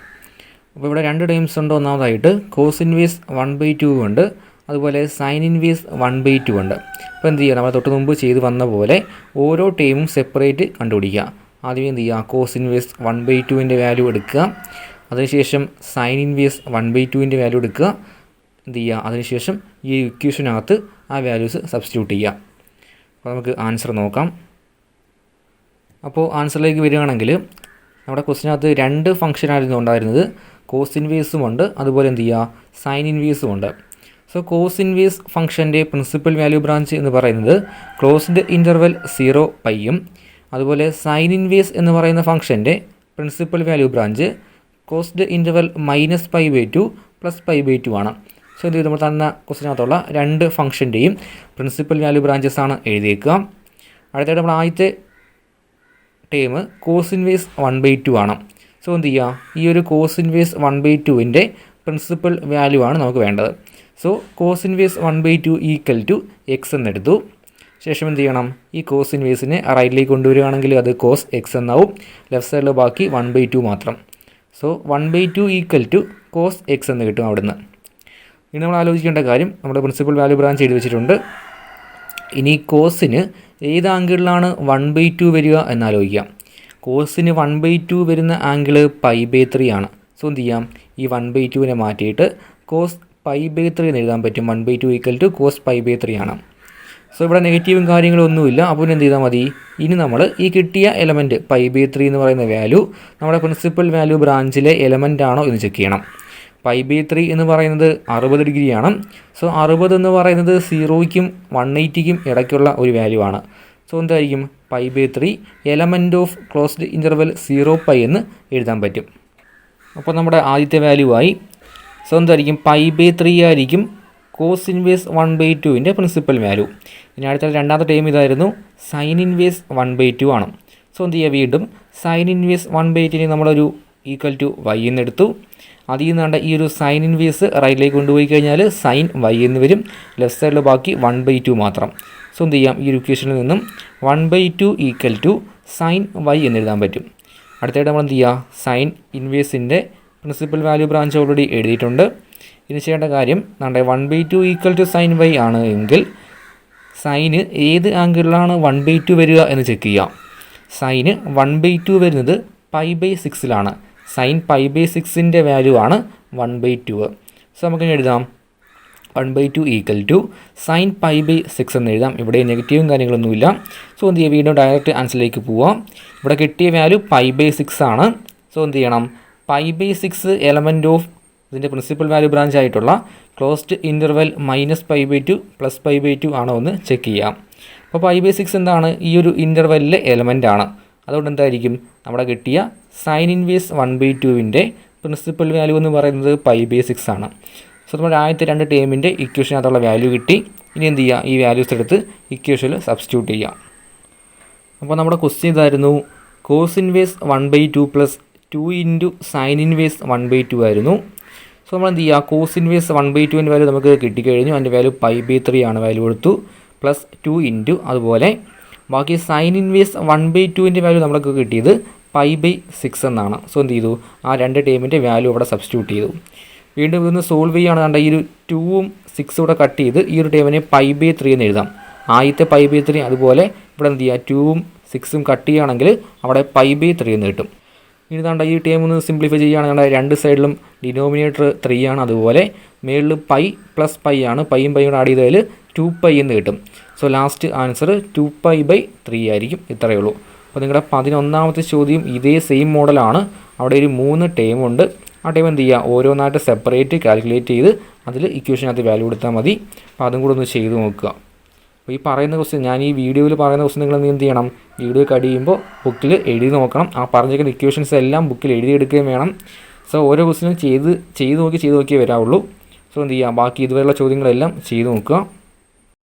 അപ്പോൾ ഇവിടെ 2 ടേംസ് ഉണ്ട്. ഒന്നാമതായിട്ട് കോസ് ഇൻവേഴ്സ് 1/2 ഉണ്ട്, അതുപോലെ സൈൻ ഇൻവേഴ്സ് 1/2 ഉണ്ട്. അപ്പോൾ എന്ത് ചെയ്യുക, നമ്മൾ തൊട്ട് മുമ്പ് ചെയ്ത് വന്ന പോലെ ഓരോ ടേമും സെപ്പറേറ്റ് കണ്ടുപിടിക്കുക. ആദ്യം എന്ത് ചെയ്യുക, കോസ് ഇൻവേഴ്സ് 1/2ൻ്റെ വാല്യൂ എടുക്കുക, അതിനുശേഷം സൈൻ ഇൻവേഴ്സ് 1/2ൻ്റെ വാല്യൂ എടുക്കുക, എന്ത് ചെയ്യുക, അതിനുശേഷം ഈ ഇക്വേഷനകത്ത് ആ വാല്യൂസ് സബ്സ്റ്റിറ്റ്യൂട്ട് ചെയ്യുക. അപ്പോൾ നമുക്ക് ആൻസർ നോക്കാം. അപ്പോൾ ആൻസറിലേക്ക് വരികയാണെങ്കിൽ നമ്മുടെ ക്വസ്റ്റിനകത്ത് 2 ഫംഗ്ഷനായിരുന്നു ഉണ്ടായിരുന്നത്. കോസ് ഇൻവേഴ്സും ഉണ്ട്, അതുപോലെ എന്ത് ചെയ്യുക, സൈൻ ഇൻവേഴ്സും ഉണ്ട്. So cos inverse ഫംഗ്ഷൻ്റെ principal value branch എന്ന് പറയുന്നത് ക്ലോസ്ഡ് ഇൻ്റർവെൽ 0πയും, അതുപോലെ സൈൻ ഇൻവേഴ്സ് എന്ന് പറയുന്ന ഫംഗ്ഷൻ്റെ principal value branch closed interval -π/2 +π/2 ആണ്. സോ ഇത് നമ്മൾ തന്ന ക്വസ്റ്റിനകത്തുള്ള 2 ഫംഗ്ഷൻ്റെയും പ്രിൻസിപ്പൽ വാല്യൂ ബ്രാഞ്ചസ് ആണ് എഴുതിയേക്കുക. അടുത്തായിട്ട് നമ്മൾ ആദ്യത്തെ ടേം കോസ് ഇൻവേഴ്സ് 1/2 ആണ്. സോ എന്ത് ചെയ്യുക, ഈ ഒരു കോസ് ഇൻവേഴ്സ് 1/2ൻ്റെ പ്രിൻസിപ്പൽ വാല്യൂ ആണ് നമുക്ക് വേണ്ടത്. സോ കോസ് ഇൻവേഴ്സ് 1/2 = x എന്നെടുത്തു. ശേഷം എന്ത് ചെയ്യണം, ഈ കോസ് ഇൻവേഴ്സിനെ റൈറ്റിലേക്ക് കൊണ്ടുവരികയാണെങ്കിൽ അത് കോസ് x എന്നാവും. ലെഫ്റ്റ് സൈഡിൽ ബാക്കി 1/2 മാത്രം. സോ 1/2 = കോസ് x എന്ന് കിട്ടും അവിടുന്ന്. ഇനി നമ്മൾ ആലോചിക്കേണ്ട കാര്യം, നമ്മുടെ പ്രിൻസിപ്പൽ വാല്യൂ ബ്രാഞ്ച് എഴുതി വെച്ചിട്ടുണ്ട്. ഇനി കോസിന് ഏത് ആംഗിളിലാണ് 1/2 വരിക എന്നാലോചിക്കാം. കോസിന് 1/2 വരുന്ന ആംഗിൾ π/3 ആണ്. സോ എന്ത് ചെയ്യാം, ഈ 1/2നെ മാറ്റിയിട്ട് കോസ് π/3 എന്ന് എഴുതാൻ പറ്റും. 1/2 = കോസ് π/3 ആണ്. സോ ഇവിടെ നെഗറ്റീവും കാര്യങ്ങളൊന്നുമില്ല. അപ്പോൾ എന്ത് ചെയ്താൽ മതി, ഇനി നമ്മൾ ഈ കിട്ടിയ എലമെൻറ്റ് π/3 എന്ന് പറയുന്ന വാല്യൂ നമ്മുടെ പ്രിൻസിപ്പൽ വാല്യൂ ബ്രാഞ്ചിലെ എലമെൻ്റ് ആണോ എന്ന് ചെക്ക് ചെയ്യണം. π/3 എന്ന് പറയുന്നത് 60 ഡിഗ്രിയാണ്. സോ 60 എന്ന് പറയുന്നത് 0ക്കും 180ക്കും ഇടയ്ക്കുള്ള ഒരു വാല്യൂ ആണ്. സോ എന്തായിരിക്കും, π/3 എലമെൻറ്റ് ഓഫ് ക്ലോസ്ഡ് ഇൻ്റർവെൽ 0π എന്ന് എഴുതാൻ പറ്റും. അപ്പോൾ നമ്മുടെ ആദ്യത്തെ വാല്യൂ ആയി. സോ എന്തായിരിക്കും, π/3 ആയിരിക്കും കോസ് ഇൻവേഴ്സ് 1/2ൻ്റെ പ്രിൻസിപ്പൽ വാല്യൂ. ഇനി അടുത്ത രണ്ടാമത്തെ ടേം ഇതായിരുന്നു, സൈൻ ഇൻവേഴ്സ് 1/2 ആണ്. സോ എന്ത് ചെയ്യുക, വീണ്ടും സൈൻ ഇൻവേഴ്സ് 1/2നെ നമ്മളൊരു =y എന്നെടുത്തു. അതിൽ നിന്നാണ്ട് ഈ ഒരു സൈൻ ഇൻവേഴ്സ് റൈറ്റിലേക്ക് കൊണ്ടുപോയി കഴിഞ്ഞാൽ സൈൻ y എന്ന് വരും. ലെഫ്റ്റ് സൈഡിൽ ബാക്കി 1/2 മാത്രം. സോ എന്ത് ചെയ്യാം, ഈ ഒരു ഇക്വേഷനിൽ നിന്നും 1/2 = സൈൻ y എന്ന് എഴുതാൻ പറ്റും. അടുത്തായിട്ട് നമ്മൾ എന്ത് ചെയ്യുക, sign ഇൻവേഴ്സിൻ്റെ principal value branch already എഴുതിയിട്ടുണ്ട്. ഇനി ചെയ്യേണ്ട കാര്യം, നമ്മുടെ 1/2 = സൈൻ y ആണ് എങ്കിൽ സൈന് ഏത് ആംഗിളിലാണ് 1/2 വരിക എന്ന് ചെക്ക് ചെയ്യാം. സൈന് 1/2 വരുന്നത് π/6ലാണ്. സൈൻ π/6ൻ്റെ വാല്യൂ ആണ് 1/2. സോ നമുക്ക് എഴുതാം 1/2 = സൈൻ π/6 എന്ന് എഴുതാം. ഇവിടെ നെഗറ്റീവും കാര്യങ്ങളൊന്നുമില്ല. സോ എന്ത് ചെയ്യുക, വീണ്ടും ഡയറക്റ്റ് ആൻസറിലേക്ക് പോവാം. ഇവിടെ കിട്ടിയ വാല്യൂ π/6 ആണ്. സോ എന്ത് ചെയ്യണം, π/6 എലമെൻറ്റ് ഓഫ് ഇതിൻ്റെ പ്രിൻസിപ്പൽ വാല്യൂ ബ്രാഞ്ച് ആയിട്ടുള്ള ക്ലോസ്ഡ് ഇൻ്റർവെൽ -π/2 +π/2 ആണോ എന്ന് ചെക്ക് ചെയ്യാം. അപ്പോൾ π/6 എന്താണ്, ഈ ഒരു ഇൻ്റർവെല്ലിലെ എലമെൻ്റ് ആണ്. അതുകൊണ്ട് എന്തായിരിക്കും, നമ്മുടെ കിട്ടിയ സൈൻ ഇൻവേഴ്സ് 1/2ൻ്റെ പ്രിൻസിപ്പൽ വാല്യൂ എന്ന് പറയുന്നത് π/6 ആണ്. സോ നമ്മുടെ ആദ്യത്തെ 2 ടേമിൻ്റെ ഇക്വേഷനകത്തുള്ള വാല്യൂ കിട്ടി. ഇനി എന്ത് ചെയ്യുക, ഈ വാല്യൂസ് എടുത്ത് ഇക്വേഷനിൽ സബ്സ്റ്റിറ്റ്യൂട്ട് ചെയ്യാം. അപ്പോൾ നമ്മുടെ ക്വസ്റ്റ്യൻ ഇതായിരുന്നു, cos inverse 1/2 + 2 into sine inverse 1/2 ആയിരുന്നു. സോ നമ്മൾ എന്ത് ചെയ്യുക, കോസ് ഇൻവേഴ്സ് 1/2ൻ്റെ വാല്യൂ നമുക്ക് കിട്ടിക്കഴിഞ്ഞു. അതിൻ്റെ വാല്യൂ π/3 ആണ്, വാല്യൂ കൊടുത്തു. +2 ഇൻറ്റു അതുപോലെ ബാക്കി സൈൻ ഇൻവേഴ്സ് 1/2ൻ്റെ വാല്യൂ നമുക്ക് കിട്ടിയത് π/6 എന്നാണ്. സോ എന്ത് ചെയ്തു, ആ 2 ടേമിൻ്റെ വാല്യൂ അവിടെ സബ്സ്റ്റിറ്റ്യൂട്ട് ചെയ്തു. വീണ്ടും ഇതൊന്ന് സോൾവ് ചെയ്യുകയാണെന്നുണ്ട്, ഈ ഒരു 2ഉം 6ഉം കൂടെ കട്ട് ചെയ്ത് ഈ ഒരു ടേമിനെ π/3 എന്ന് എഴുതാം. ആദ്യത്തെ π/3 അതുപോലെ ഇവിടെ എന്ത് ചെയ്യുക, 2ഉം 6ഉം കട്ട് ചെയ്യുകയാണെങ്കിൽ അവിടെ π/3 എന്ന് കിട്ടും. ഇനി താണ്ട ഈ ടേം ഒന്ന് സിംപ്ലിഫൈ ചെയ്യുകയാണെങ്കിൽ 2 സൈഡിലും ഡിനോമിനേറ്റർ 3 ആണ്. അതുപോലെ മേളിൽ π + π ആണ്. പൈയും പൈയും ആഡ് ചെയ്തതിൽ 2π എന്ന് കിട്ടും. സോ ലാസ്റ്റ് ആൻസർ 2π/3 ആയിരിക്കും. ഇത്രയേ ഉള്ളൂ. അപ്പോൾ നിങ്ങളുടെ 11ാമത്തെ ചോദ്യം ഇതേ സെയിം മോഡലാണ്. അവിടെ ഒരു 3 ടേമുണ്ട്. ആ ടൈം എന്ത് ചെയ്യുക, ഓരോന്നായിട്ട് സെപ്പറേറ്റ് കാൽക്കുലേറ്റ് ചെയ്ത് അതിൽ ഇക്വേഷനകത്ത് വാല്യൂ കൊടുത്താൽ മതി. അപ്പോൾ അതും കൂടെ ഒന്ന് ചെയ്ത് നോക്കുക. അപ്പോൾ ഈ പറയുന്ന ക്വസ്റ്റ്യൻ, ഞാൻ ഈ വീഡിയോയിൽ പറയുന്ന ക്വസ്റ്റ്യൻ നിങ്ങൾ എന്ത് ചെയ്യണം, വീഡിയോ കഴിയുമ്പോൾ ബുക്കിൽ എഴുതി നോക്കണം. ആ പറഞ്ഞിരിക്കുന്ന ഇക്വേഷൻസ് എല്ലാം ബുക്കിൽ എഴുതിയെടുക്കുകയും വേണം. സോ ഓരോ ക്വസ്റ്റ്യനും ചെയ്ത് നോക്കിയേ വരാവുള്ളൂ. സോ എന്ത് ചെയ്യുക, ബാക്കി ഇതുവരെയുള്ള ചോദ്യങ്ങളെല്ലാം ചെയ്ത് നോക്കുക.